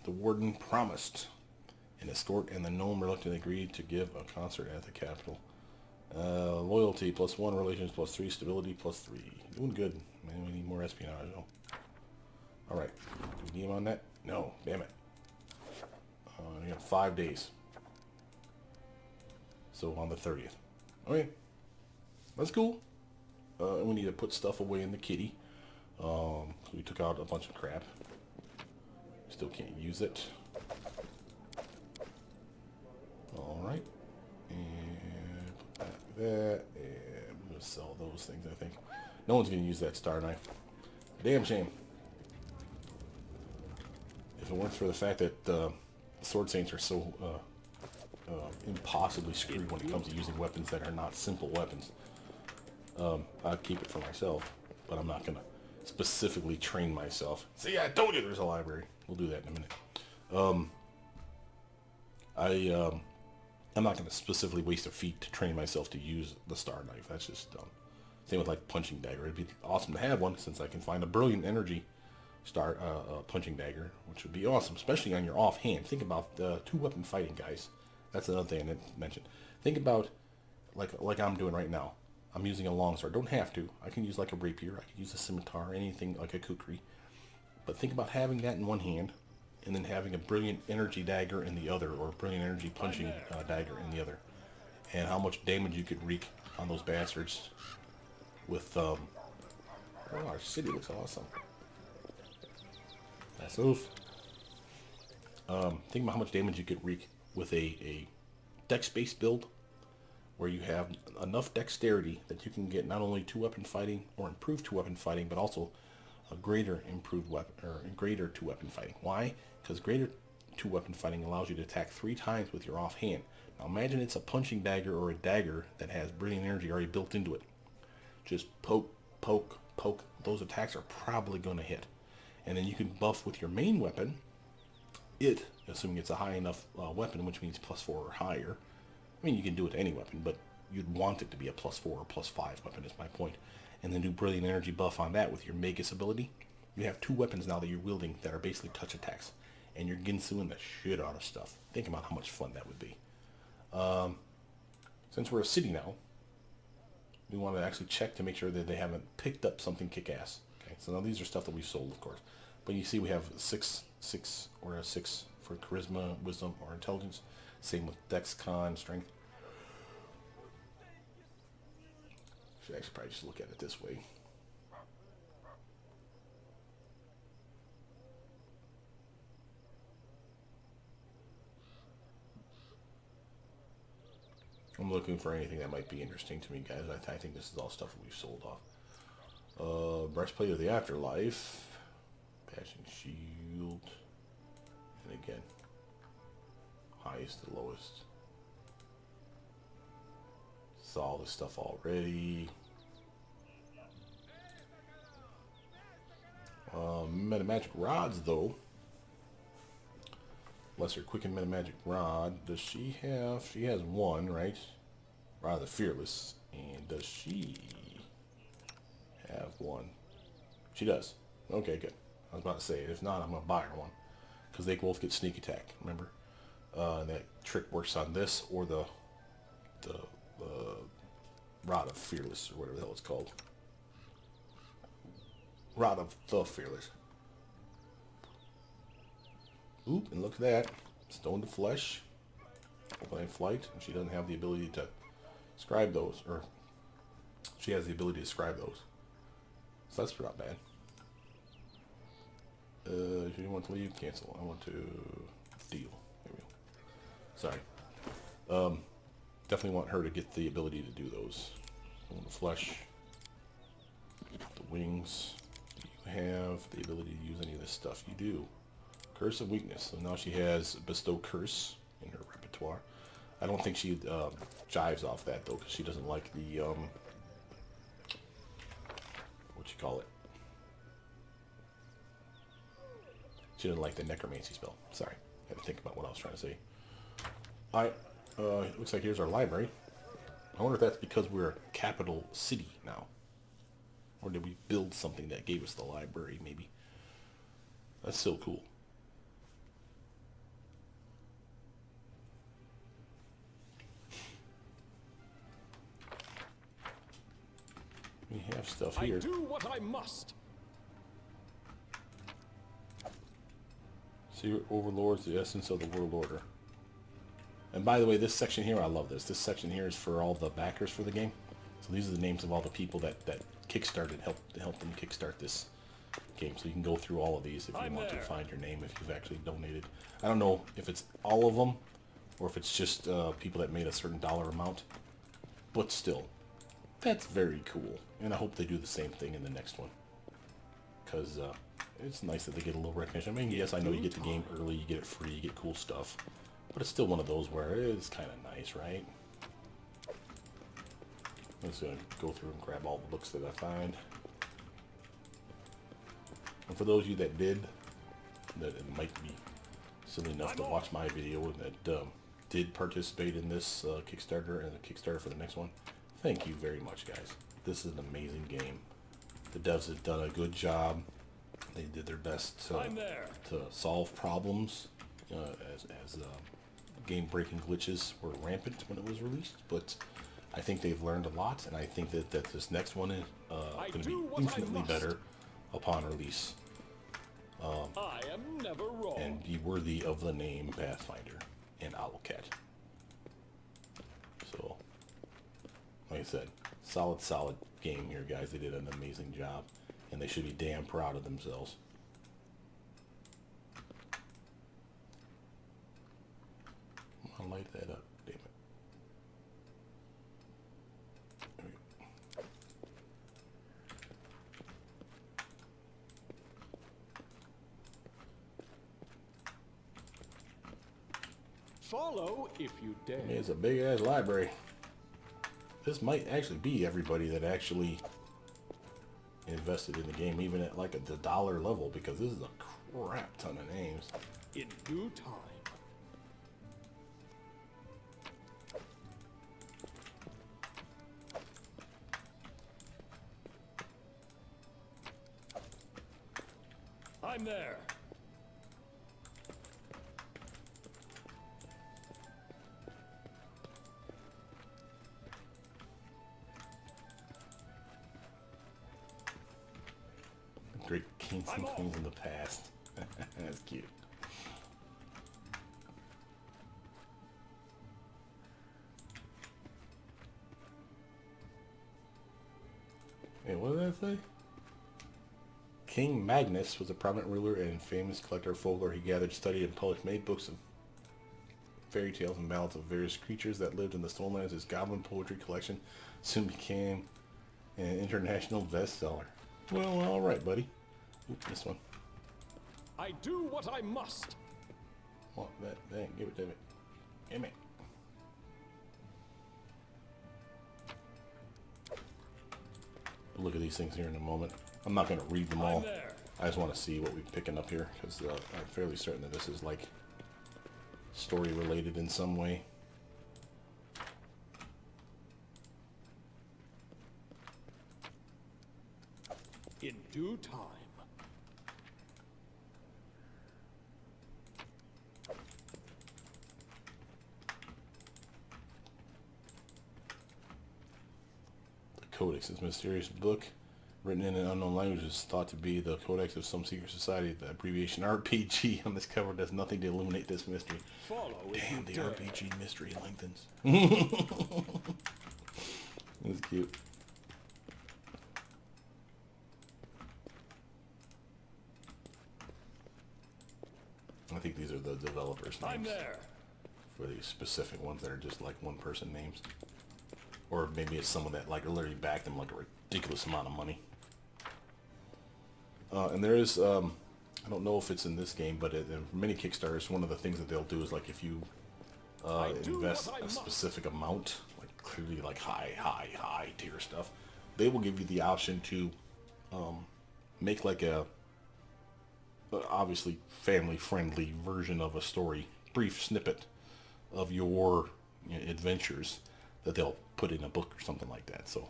The warden promised. An escort and the gnome reluctantly agreed to give a concert at the capital. Loyalty +1, relations +3, stability +3. Doing good. Man, we need more espionage though. Alright. Do we need him on that? No. Damn it. We got 5 days. So on the 30th. Okay. That's cool. We need to put stuff away in the kitty. So we took out a bunch of crap. Still can't use it. Alright. And put that there. And I'm going to sell those things, I think. No one's going to use that star knife. Damn shame. If it weren't for the fact that Sword Saints are so impossibly screwed when it comes to using weapons that are not simple weapons, I'd keep it for myself. But I'm not going to specifically train myself. See, I told you there's a library. We'll do that in a minute. I'm not going to specifically waste a feat to train myself to use the star knife. That's just dumb. Same with like punching dagger. It'd be awesome to have one since I can find a brilliant energy star punching dagger, which would be awesome, especially on your offhand. Think about the two-weapon fighting, guys. That's another thing I didn't mention. Think about like I'm doing right now. I'm using a longsword. Don't have to. I can use like a rapier. I can use a scimitar, anything like a kukri. But think about having that in one hand, and then having a brilliant energy dagger in the other, or a brilliant energy punching dagger in the other, and how much damage you could wreak on those bastards with, oh, our city looks awesome. That's oof. Think about how much damage you could wreak with a dex-based build, where you have enough dexterity that you can get not only two-weapon fighting, or improved two-weapon fighting, but also a greater improved weapon, or greater two-weapon fighting. Why? Because greater two-weapon fighting allows you to attack 3 times with your offhand. Now imagine it's a punching dagger or a dagger that has brilliant energy already built into it. Just poke, poke, poke. Those attacks are probably going to hit. And then you can buff with your main weapon, assuming it's a high enough weapon, which means +4 or higher. I mean, you can do it to any weapon, but you'd want it to be a +4 or +5 weapon is my point. And then do brilliant energy buff on that with your Magus ability. You have 2 weapons now that you're wielding that are basically touch attacks. And you're Ginsuing the shit out of stuff. Think about how much fun that would be. Since we're a city now, we want to actually check to make sure that they haven't picked up something kick-ass. Okay, so now these are stuff that we sold, of course. But you see we have 6 or a 6 for charisma, wisdom, or intelligence. Same with dex, con, strength. Should actually probably just look at it this way. I'm looking for anything that might be interesting to me, guys. I think this is all stuff that we've sold off. Breastplate of the Afterlife. Passion Shield. And again, highest to lowest. Saw all this stuff already. Metamagic rods, though. Lesser Quicken Metamagic Rod. Does she have... She has one, right? Rod of the Fearless. And does she have one? She does. Okay, good. I was about to say, if not, I'm going to buy her one. Because they both get sneak attack, remember? And that trick works on this or the Rod of Fearless, or whatever the hell it's called. Rod of the Fearless. Oop, and look at that. Stone to Flesh. Open Flight. And she doesn't have the ability to scribe those. Or, she has the ability to scribe those. So that's not bad. If you want to leave, cancel. I want to deal. There we go. Sorry. Definitely want her to get the ability to do those. Stone to Flesh. The wings. Do you have the ability to use any of this stuff? You do. Curse of Weakness. So now she has Bestow Curse in her repertoire. I don't think she jives off that, though, because she doesn't like the, what you call it? She doesn't like the Necromancy spell. Sorry. I had to think about what I was trying to say. Alright. Looks like here's our library. I wonder if that's because we're a capital city now. Or did we build something that gave us the library, maybe? That's so cool. We have stuff here.
I do what I must.
Secret Overlords, the essence of the world order. And by the way, this section here, I love this. This section here is for all the backers for the game. So these are the names of all the people that kickstarted, helped them kickstart this game. So you can go through all of these if you want to find your name, if you've actually donated. I don't know if it's all of them or if it's just people that made a certain dollar amount. But still, that's very cool. And I hope they do the same thing in the next one. Because it's nice that they get a little recognition. I mean, yes, I know you get the game early, you get it free, you get cool stuff. But it's still one of those where it's kind of nice, right? I'm just going to go through and grab all the books that I find. And for those of you that did, that it might be silly enough to watch my video and that did participate in this Kickstarter and the Kickstarter for the next one, thank you very much, guys. This is an amazing game. The devs have done a good job. They did their best to solve problems as game-breaking glitches were rampant when it was released. But I think they've learned a lot, and I think that this next one is going to be infinitely better upon release.
I am never wrong.
And be worthy of the name Pathfinder and Owlcat. So, like I said, solid game here, guys. They did an amazing job, and they should be damn proud of themselves. I'll light that up, damn it. There we go.
Follow if you dare.
I mean, it's a big ass library. This might actually be everybody that actually invested in the game, even at like the dollar level, because this is a crap ton of names.
In due time. I'm there.
Great kings and queens in the past. That's cute. Hey, what did I say? King Magnus was a prominent ruler and famous collector of folklore. He gathered, studied, and published many books of fairy tales and ballads of various creatures that lived in the Stonelands. His goblin poetry collection soon became an international bestseller. Well, all right, buddy. Oop, this one.
I do what I must.
Want that thing? Give it to me. Give me. We'll look at these things here in a moment. I'm not going to read them all.
There.
I just want to see what we're picking up here, because I'm fairly certain that this is like story related in some way.
In due time.
The Codex, this mysterious book written in an unknown language, is thought to be the codex of some secret society. The abbreviation RPG on this cover does nothing to illuminate this mystery.
Follow
Damn, the
if you dare.
RPG mystery lengthens. That's cute. I think these are the developers'
I'm
names
there.
for these specific ones that are just like one person names. Or maybe it's someone that like literally backed them like a ridiculous amount of money. And there is, I don't know if it's in this game, but in many Kickstarters, one of the things that they'll do is like if you invest a specific amount, like clearly like high tier stuff, they will give you the option to make like a obviously family-friendly version of a story, brief snippet of your adventures that they'll put in a book or something like that. So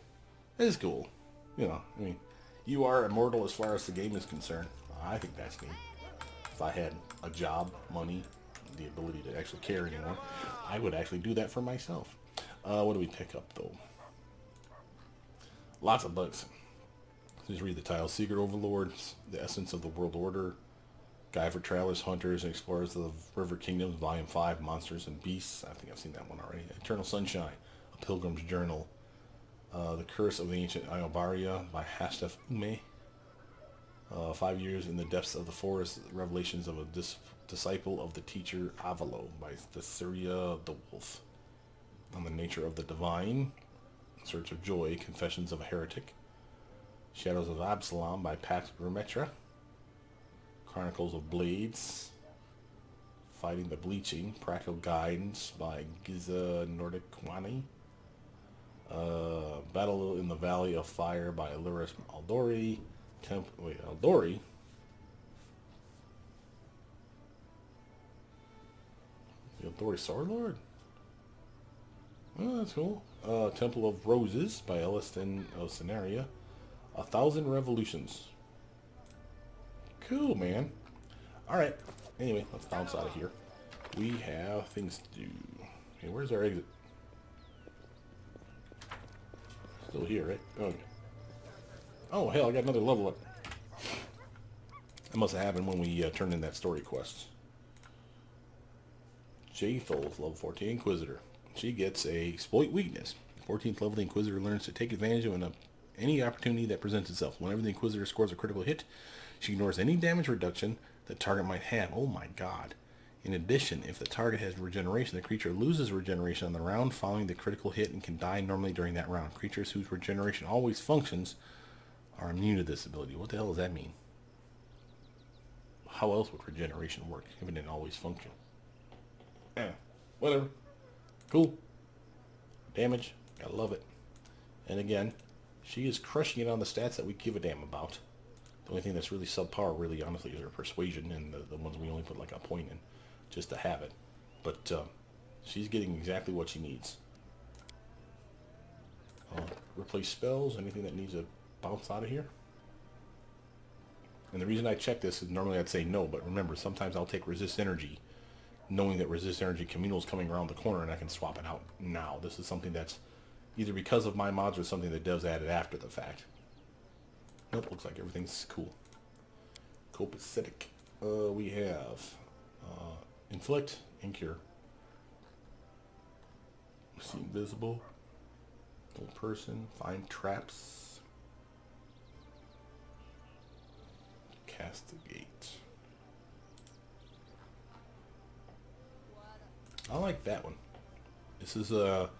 it's cool. You know, I mean, you are immortal as far as the game is concerned. I think that's neat. If I had a job, money, the ability to actually care anymore, I would actually do that for myself. What do we pick up, though? Lots of books. Just read the title. Secret Overlords, The Essence of the World Order, Guide for Travelers, Hunters, and Explorers of the River Kingdoms, Volume 5, Monsters and Beasts. I think I've seen that one already. Eternal Sunshine, A Pilgrim's Journal, The Curse of the Ancient Iobaria by Hastef Ume. 5 Years in the Depths of the Forest, Revelations of a Disciple of the Teacher Avalo by the Syria the Wolf. On the Nature of the Divine, Search of Joy, Confessions of a Heretic. Shadows of Absalom by Pat Remetra. Chronicles of Blades, Fighting the Bleaching, Practical Guidance by Giza Nordikwani. Battle in the Valley of Fire by Aluris Aldori. Aldori? The Aldori Swordlord? Oh, that's cool. Temple of Roses by Elistin Ocenaria. 1,000 Revolutions. Cool, man. Alright. Anyway, let's bounce out of here. We have things to do. Okay, where's our exit? Still here, right? Okay. Oh, hell, I got another level up. That must have happened when we turned in that story quest. Jathel's level 14 Inquisitor. She gets a exploit weakness. 14th level, the Inquisitor learns to take advantage of any opportunity that presents itself. Whenever the Inquisitor scores a critical hit, she ignores any damage reduction the target might have. Oh my god. In addition, if the target has regeneration, the creature loses regeneration on the round following the critical hit and can die normally during that round. Creatures whose regeneration always functions are immune to this ability. What the hell does that mean? How else would regeneration work if it didn't always function? Whatever. Cool. Damage. Gotta love it. And again, she is crushing it on the stats that we give a damn about. The only thing that's really subpar, really, honestly, is her persuasion, and the ones we only put like a point in, just to have it. But she's getting exactly what she needs. Replace spells, anything that needs to bounce out of here. And the reason I check this is normally I'd say no, but remember, sometimes I'll take resist energy, knowing that resist energy communal is coming around the corner, and I can swap it out now. This is something that's either because of my mods or something that does add it after the fact. Nope, looks like everything's cool. Copacetic. We have Inflict and Cure. See Invisible. Old Person. Find Traps. Castigate. I like that one. This is a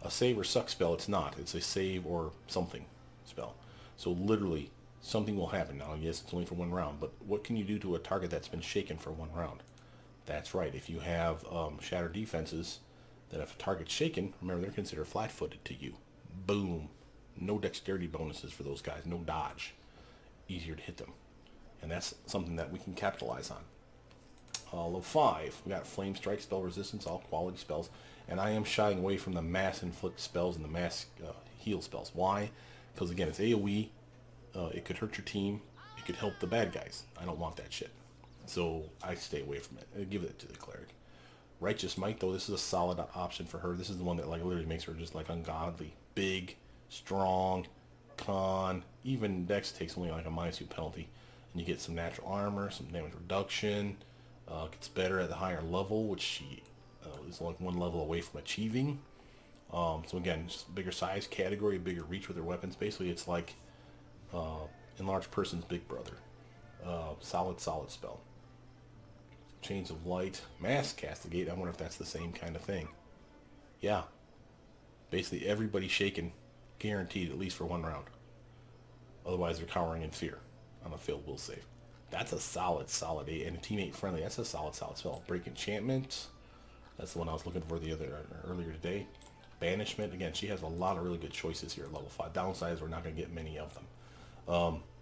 save or suck spell. It's not. It's a save or something spell. So literally, something will happen. Now, yes, it's only for 1 round, but what can you do to a target that's been shaken for 1 round? That's right. If you have shattered defenses, then if a target's shaken, remember they're considered flat-footed to you. Boom. No dexterity bonuses for those guys. No dodge. Easier to hit them. And that's something that we can capitalize on. Level 5, we got Flame Strike, Spell Resistance, all quality spells. And I am shying away from the Mass Inflict spells and the Mass Heal spells. Why? Because again, it's AoE. It could hurt your team. It could help the bad guys. I don't want that shit. So I stay away from it. I give it to the Cleric. Righteous Might, though, this is a solid option for her. This is the one that like literally makes her just like ungodly. Big, strong, con. Even Dex takes only like a -2 penalty. And you get some natural armor, some damage reduction. Gets better at the higher level, which she is like 1 level away from achieving. So again, just bigger size category, bigger reach with her weapons. Basically, it's like enlarged person's big brother. Solid spell. Chains of Light, Mass Castigate. I wonder if that's the same kind of thing. Yeah. Basically, everybody shaken, guaranteed at least for 1 round. Otherwise, they're cowering in fear on a failed will save. That's a solid 8, and a teammate friendly. That's a solid spell. Break Enchantment. That's the one I was looking for earlier today. Banishment. Again, she has a lot of really good choices here at level 5. Downside is we're not going to get many of them.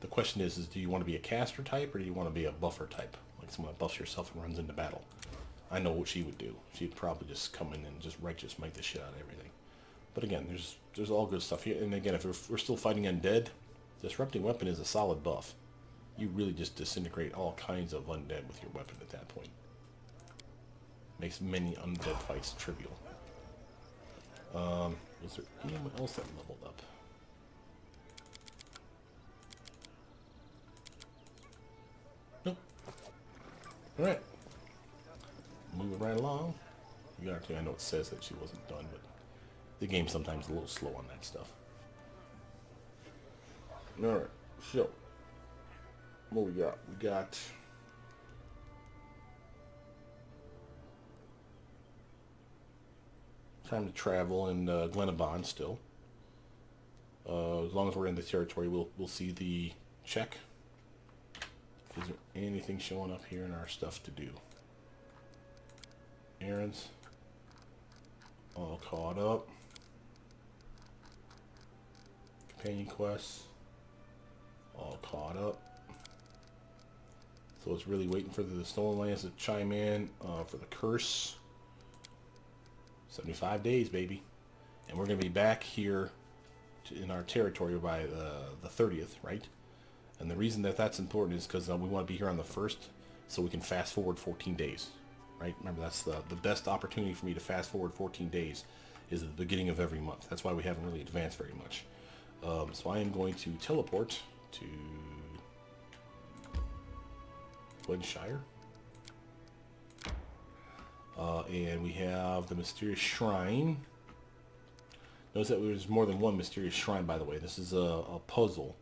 The question is do you want to be a caster type or do you want to be a buffer type? Like someone that buffs yourself and runs into battle. I know what she would do. She'd probably just come in and just Righteous Might the shit out of everything. But again, there's all good stuff here. And again, if we're still fighting undead, Disrupting Weapon is a solid buff. You really just disintegrate all kinds of undead with your weapon at that point. Makes many undead fights trivial. Was there anyone else that leveled up? Nope. Alright. Moving right along. I know it says that she wasn't done, but the game's sometimes a little slow on that stuff. Alright, so what we got? We got time to travel in Glenabon still. As long as we're in the territory, we'll see the check. Is there anything showing up here in our stuff to do? Errands. All caught up. Companion quests. All caught up. So it's really waiting for the Stolen Lands to chime in for the curse. 75 days, baby. And we're going to be back here in our territory by the 30th, right? And the reason that that's important is because we want to be here on the 1st so we can fast forward 14 days, right? Remember, that's the best opportunity for me to fast forward 14 days is at the beginning of every month. That's why we haven't really advanced very much. So I am going to teleport to Glenshire. And we have the Mysterious Shrine. Notice that there's more than one Mysterious Shrine, by the way. This is a puzzle.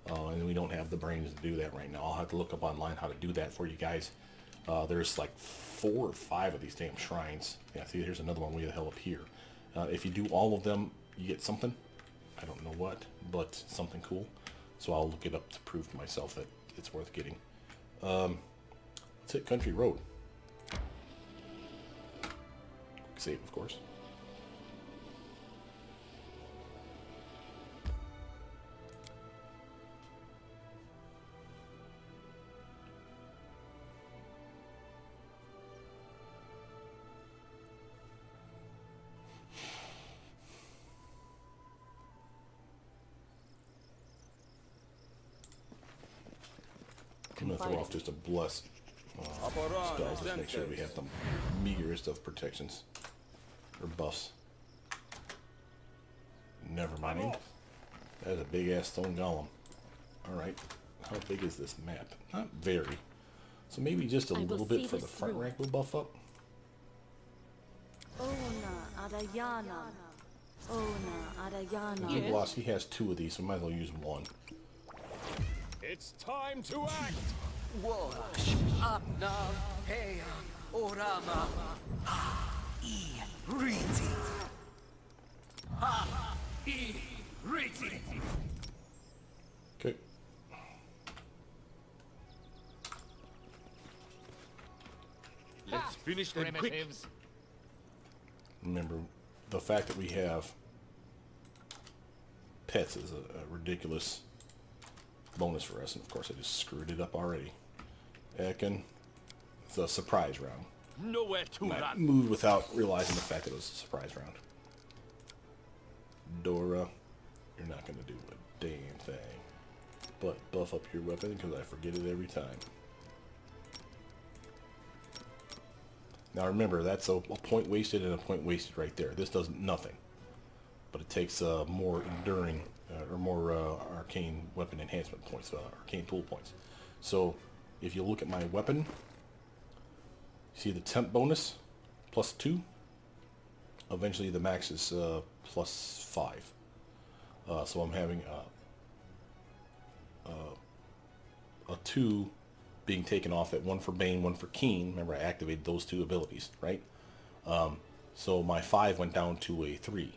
And we don't have the brains to do that right now. I'll have to look up online how to do that for you guys. There's like 4 or 5 of these damn shrines. Yeah, see, here's another one way the hell up here. If you do all of them, you get something. I don't know what, but something cool. So I'll look it up to prove to myself that it's worth getting. Let's hit Country Road. Quick save, of course. I'm going to throw off just a bless spells. Let's make sure we have the meagerest of protections. Or buffs. Never mind. That is a big ass stone golem. Alright. How big is this map? Not very. So maybe just a little bit for the front rank will buff up.
Yes?
Lost. He has 2 of these, so we might as well use 1.
It's time to act!
Dorraj, Abna, Heya, Orama,
Okay.
Let's finish them quick.
Primitives.
Remember, the fact that we have pets is a ridiculous bonus for us, and of course I just screwed it up already. Ekin, it's a surprise round.
Nowhere to
I
run.
moved without realizing the fact that it was a surprise round. Dora, you're not going to do a damn thing but buff up your weapon because I forget it every time. Now remember, that's a point wasted and a point wasted right there. This does nothing, but it takes more enduring or more arcane weapon enhancement points, arcane tool points. So if you look at my weapon, see the temp bonus +2. Eventually the max is +5. So I'm having a 2 being taken off at 1 for Bane, 1 for Keen. Remember, I activated those 2 abilities, right? So my 5 went down to a 3.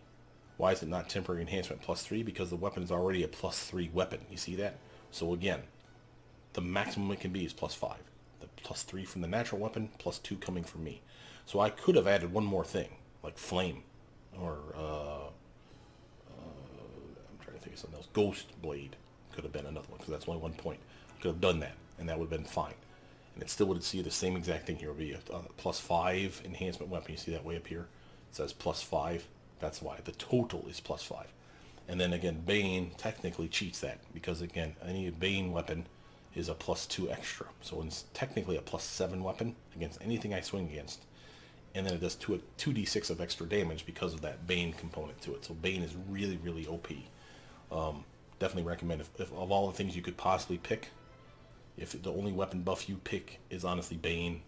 Why is it not temporary enhancement +3? Because the weapon is already a +3 weapon. You see that? So again, the maximum it can be is +5. The +3 from the natural weapon, +2 coming from me. So I could have added one more thing, like Flame, or I'm trying to think of something else. Ghost Blade could have been another one, because that's only 1 point. Could have done that, and that would have been fine. And it still would see the same exact thing here. It would be a +5 enhancement weapon. You see that way up here? It says +5. That's why. The total is +5. And then again, Bane technically cheats that, because again, any Bane weapon is a +2 extra. So it's technically a +7 weapon against anything I swing against. And then it does 2d6 of extra damage because of that Bane component to it. So Bane is really, really OP. Definitely recommend, if of all the things you could possibly pick, if the only weapon buff you pick is honestly Bane,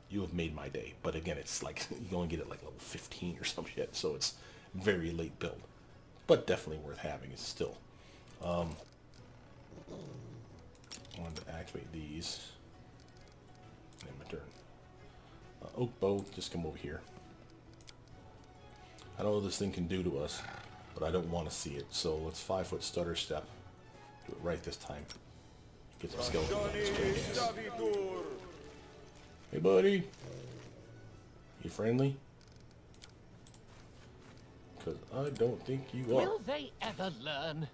you have made my day. But again, it's like, you only get it like level 15 or some shit, so it's very late build. But definitely worth having, it's still. I wanted to activate these. And my turn. Oak Bow, just come over here. I don't know what this thing can do to us, but I don't want to see it. So let's 5-foot stutter step. Do it right this time. Get some skeleton on this jackass. Hey buddy! You friendly? Because I don't think you are.
Will they ever learn?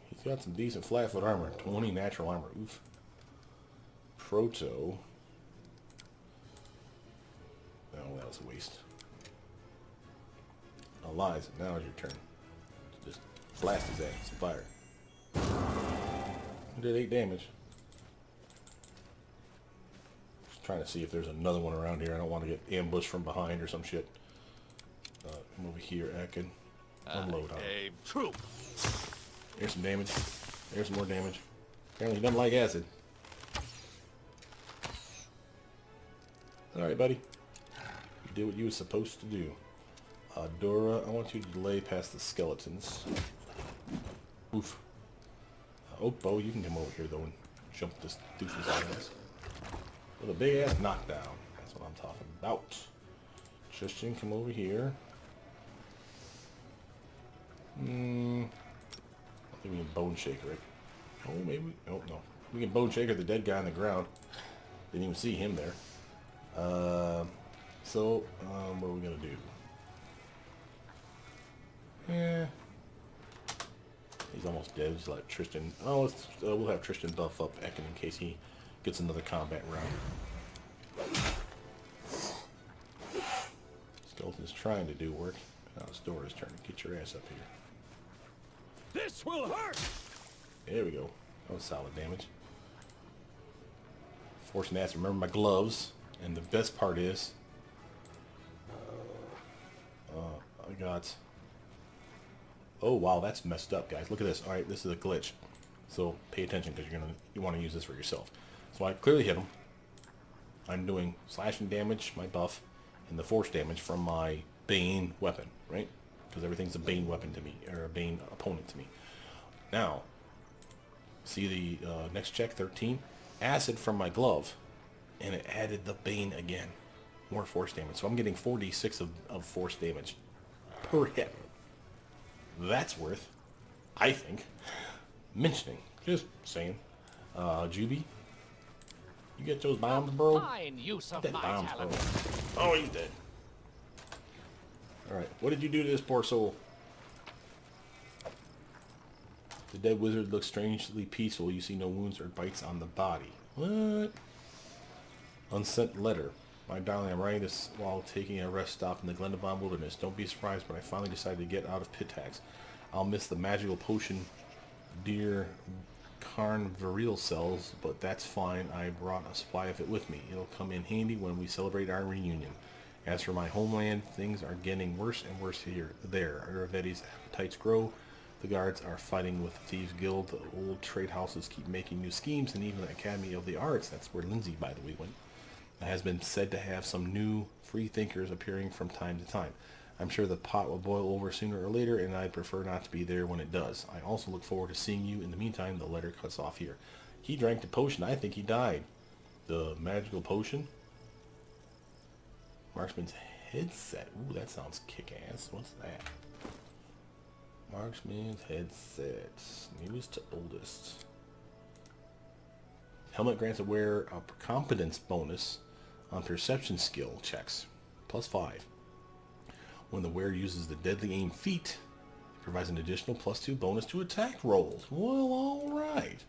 He's got some decent flat-foot armor. 20 natural armor. Oof. Proto. Oh, that was a waste. Eliza, now is your turn. Just blast his ass. Fire. Did 8 damage. Just trying to see if there's another one around here. I don't want to get ambushed from behind or some shit. Come over here, Akin. Unload on him.
True.
Here's some damage. There's some more damage. Apparently he doesn't like acid. Alright, buddy. You did what you were supposed to do. Dora, I want you to delay past the skeletons. Oof. Oakbow, you can come over here, though, and jump this doofus ass. With a big-ass knockdown. That's what I'm talking about. Tristan, come over here. I think we can Bone Shaker it. Oh, maybe. Oh, no. We can Bone Shaker the dead guy on the ground. Didn't even see him there. So, what are we gonna do? Yeah. He's almost dead. Just like Tristan. Oh, let's, we'll have Tristan buff up Ekin in case he gets another combat round. Skeleton's trying to do work. Now it's Dora's turn. Get your ass up here.
This will hurt!
There we go. That was solid damage. Fortunate ass. Remember my gloves. And the best part is, I got. Oh wow, that's messed up, guys. Look at this. All right, this is a glitch. So pay attention because you want to use this for yourself. So I clearly hit him. I'm doing slashing damage, my buff, and the force damage from my Bane weapon, right? Because everything's a Bane weapon to me, or a Bane opponent to me. Now, see the next check, 13? Acid from my glove, and it added the Bane again. more force damage. So I'm getting 4d6 of force damage per hit. That's worth, I think, mentioning. Just saying. Juby, you get those bombs, bro?
Fine use of
That
my
bombs, bro.
talent.
Oh, he's dead. Alright, what did you do to this poor soul? The dead wizard looks strangely peaceful. You see no wounds or bites on the body. What? Unsent letter. My darling, I'm writing this while taking a rest stop in the Glendabon wilderness. Don't be surprised when I finally decide to get out of Pitax. I'll miss the magical potion dear Carnvirate cells, but that's fine. I brought a supply of it with me. It'll come in handy when we celebrate our reunion. As for my homeland, things are getting worse and worse there. Aravetti's appetites grow. The guards are fighting with the Thieves Guild. The old trade houses keep making new schemes, and even the Academy of the Arts, that's where Lindsay, by the way, went, has been said to have some new free thinkers appearing from time to time. I'm sure the pot will boil over sooner or later, and I'd prefer not to be there when it does. I also look forward to seeing you. In the meantime, the letter cuts off here. He drank the potion. I think he died. The magical potion? Marksman's headset. Ooh, that sounds kick-ass. What's that? Marksman's headset. Newest to oldest. Helmet grants a wearer a competence bonus on perception skill checks. +5. When the wearer uses the deadly aim feat, it provides an additional +2 bonus to attack rolls. Well, alright.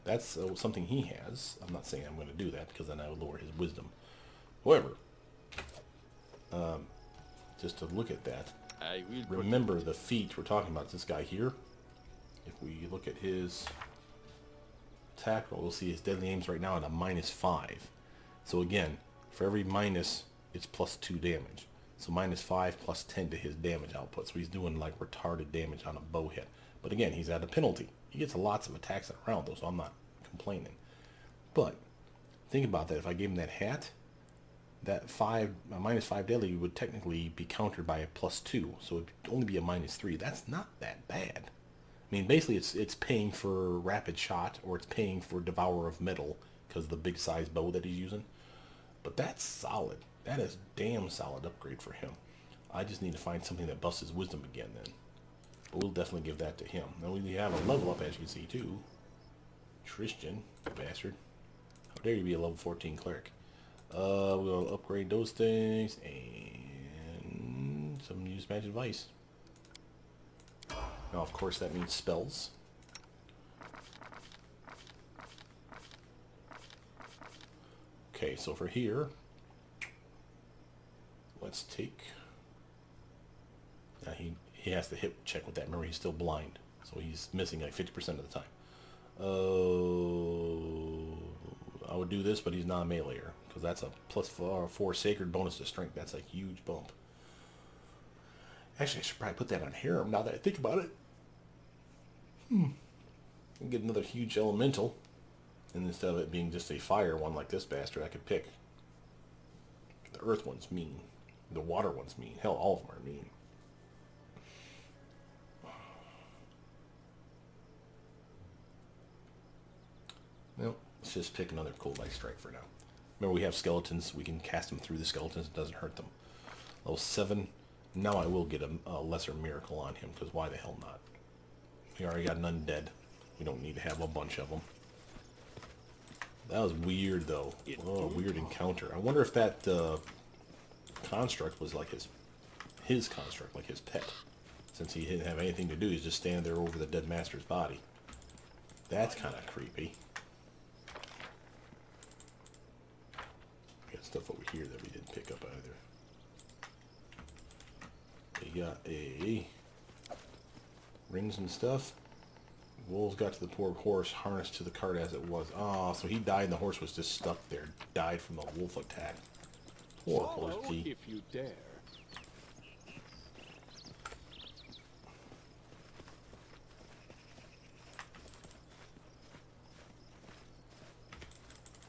That's something he has. I'm not saying I'm going to do that because then I would lower his wisdom. However, just to look at that,
I will
remember the feat we're talking about, this guy here. If we look at his attack roll, we'll see his deadly aims right now at a -5. So again, for every minus, it's +2 damage. So -5 +10 to his damage output. So he's doing like retarded damage on a bow hit. But again, he's at a penalty. He gets lots of attacks in a round though, so I'm not complaining. But think about that. If I gave him that hat, that -5 deadly would technically be countered by a +2. So it would only be a -3. That's not that bad. I mean, basically it's paying for rapid shot, or it's paying for Devourer of Metal because of the big size bow that he's using. But that's solid. That is damn solid upgrade for him. I just need to find something that busts his wisdom again then. But we'll definitely give that to him. Now we have a level up, as you can see, too. Tristan, you bastard. How dare you be a level 14 cleric. We'll upgrade those things and some use magic advice. Now, of course, that means spells. Okay, so for here, let's take... Now he has to hit check with that. Remember, he's still blind, so he's missing like 50% of the time. I would do this, but he's not a meleeer, because that's a +4 sacred bonus to strength. That's a huge bump. Actually, I should probably put that on Harem now that I think about it. Get another huge elemental, and instead of it being just a fire one like this bastard, I could pick. The earth one's mean. The water one's mean. Hell, all of them are mean. Well, let's just pick another Cold Light Strike for now. Remember, we have skeletons. We can cast them through the skeletons. It doesn't hurt them. Level 7. Now I will get a lesser miracle on him, because why the hell not? We already got an undead. We don't need to have a bunch of them. That was weird, though. Oh, weird encounter. I wonder if that construct was like his construct, like his pet. Since he didn't have anything to do, he's just standing there over the dead master's body. That's kind of creepy. We got stuff over here that we didn't pick up either. We got a rings and stuff. Wolves got to the poor horse, harnessed to the cart as it was. Oh, so he died and the horse was just stuck there. Died from the wolf attack. Poor horse G.
if you dare.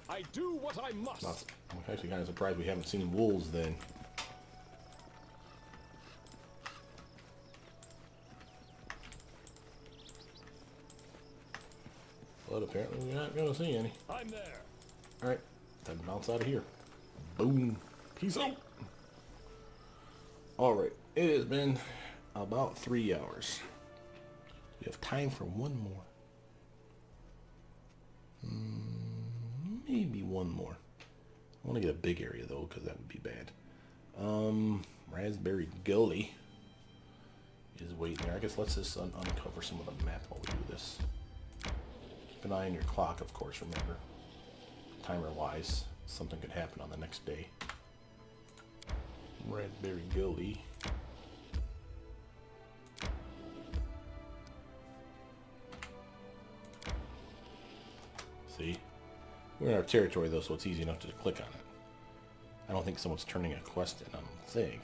I do what I must.
I'm actually kind of surprised we haven't seen wolves then. But apparently we're not going to see any.
I'm there.
Alright, time to bounce out of here. Boom. Peace out. Alright, it has been about 3 hours. We have time for one more. Maybe one more. I want to get a big area though, because that would be bad. Raspberry Gully is waiting there. I guess let's just uncover some of the map while we do this. Keep an eye on your clock, of course, remember. Timer-wise, something could happen on the next day. Raspberry Gully. See? We're in our territory though, so it's easy enough to click on it. I don't think someone's turning a quest in, I don't think.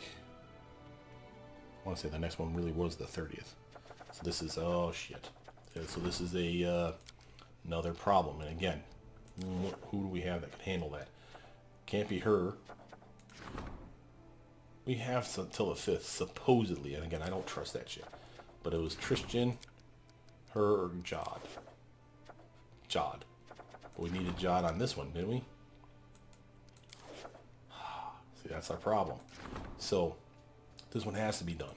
I want to say the next one really was the 30th. So this is, oh shit. So this is a another problem. And again, who do we have that can handle that? Can't be her. We have until the 5th, supposedly. And again, I don't trust that shit. But it was Tristan, her, or Jod. Jod. But we needed Jod on this one, didn't we? See, that's our problem. So, this one has to be done.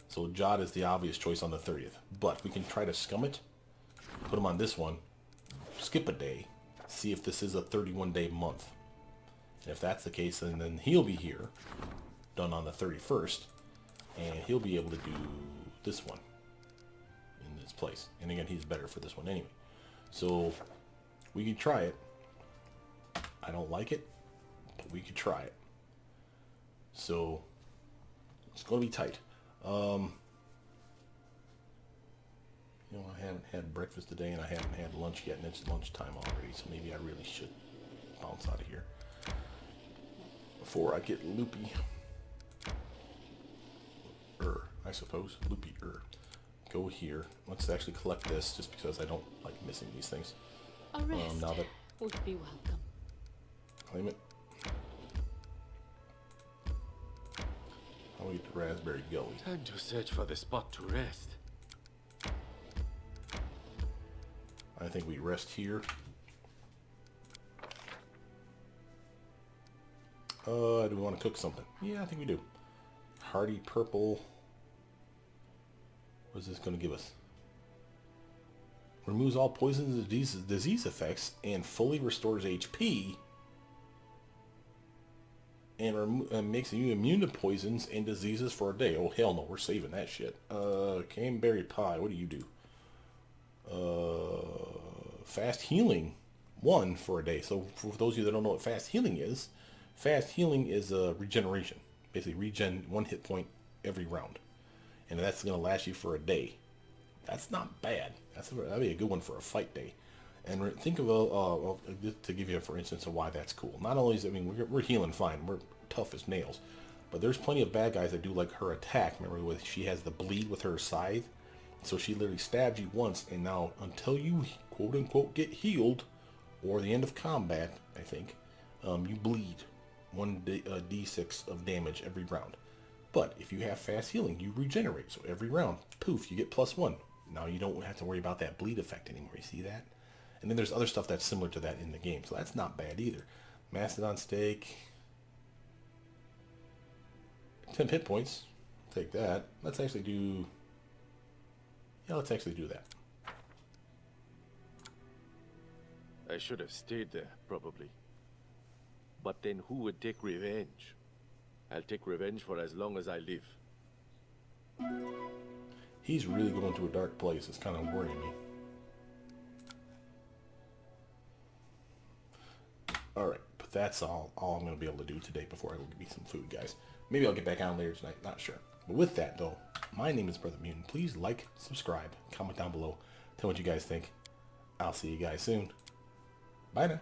So Jod is the obvious choice on the 30th. But we can try to scum it. Put him on this one. Skip a day. See if this is a 31-day month. And if that's the case, then he'll be here. Done on the 31st. And he'll be able to do this one. In this place. And again, he's better for this one anyway. So, we can try it. I don't like it. But we could try it. So, it's going to be tight. You know, I haven't had breakfast today and I haven't had lunch yet, and it's lunchtime already, so maybe I really should bounce out of here before I get loopy. I suppose. Loopy. Go here. Let's actually collect this, just because I don't like missing these things.
A rest
Now that
would be welcome.
claim it. How do we get to Raspberry Gully?
Time to search for the spot to rest.
I think we rest here. Do we want to cook something? Yeah, I think we do. Hardy purple. What is this going to give us? Removes all poison and disease effects and fully restores HP. And makes you immune to poisons and diseases for a day. Oh, hell no. We're saving that shit. Caneberry pie. What do you do? Fast healing. 1 for a day. So for those of you that don't know what fast healing is regeneration. Basically regen 1 hit point every round. And that's going to last you for a day. That's not bad. That'd be a good one for a fight day. And think of to give you, for instance, of why that's cool. Not only is, I mean, we're healing fine. We're tough as nails. But there's plenty of bad guys that do like her attack. Remember, she has the bleed with her scythe. So she literally stabs you once, and now until you quote unquote get healed, or the end of combat, I think, you bleed 1d6 of damage every round. But if you have fast healing, you regenerate. So every round, poof, you get +1. Now you don't have to worry about that bleed effect anymore. You see that? And then there's other stuff that's similar to that in the game. So that's not bad either. Mastodon steak. 10 hit points. Take that. Let's actually do... Yeah, let's actually do that.
I should have stayed there, probably. But then who would take revenge? I'll take revenge for as long as I live.
He's really going to a dark place. It's kind of worrying me. Alright, but that's all I'm going to be able to do today before I go get me some food, guys. Maybe I'll get back on later tonight. Not sure. But with that, though, my name is Brother Mutant. Please like, subscribe, comment down below. Tell me what you guys think. I'll see you guys soon. Bye now.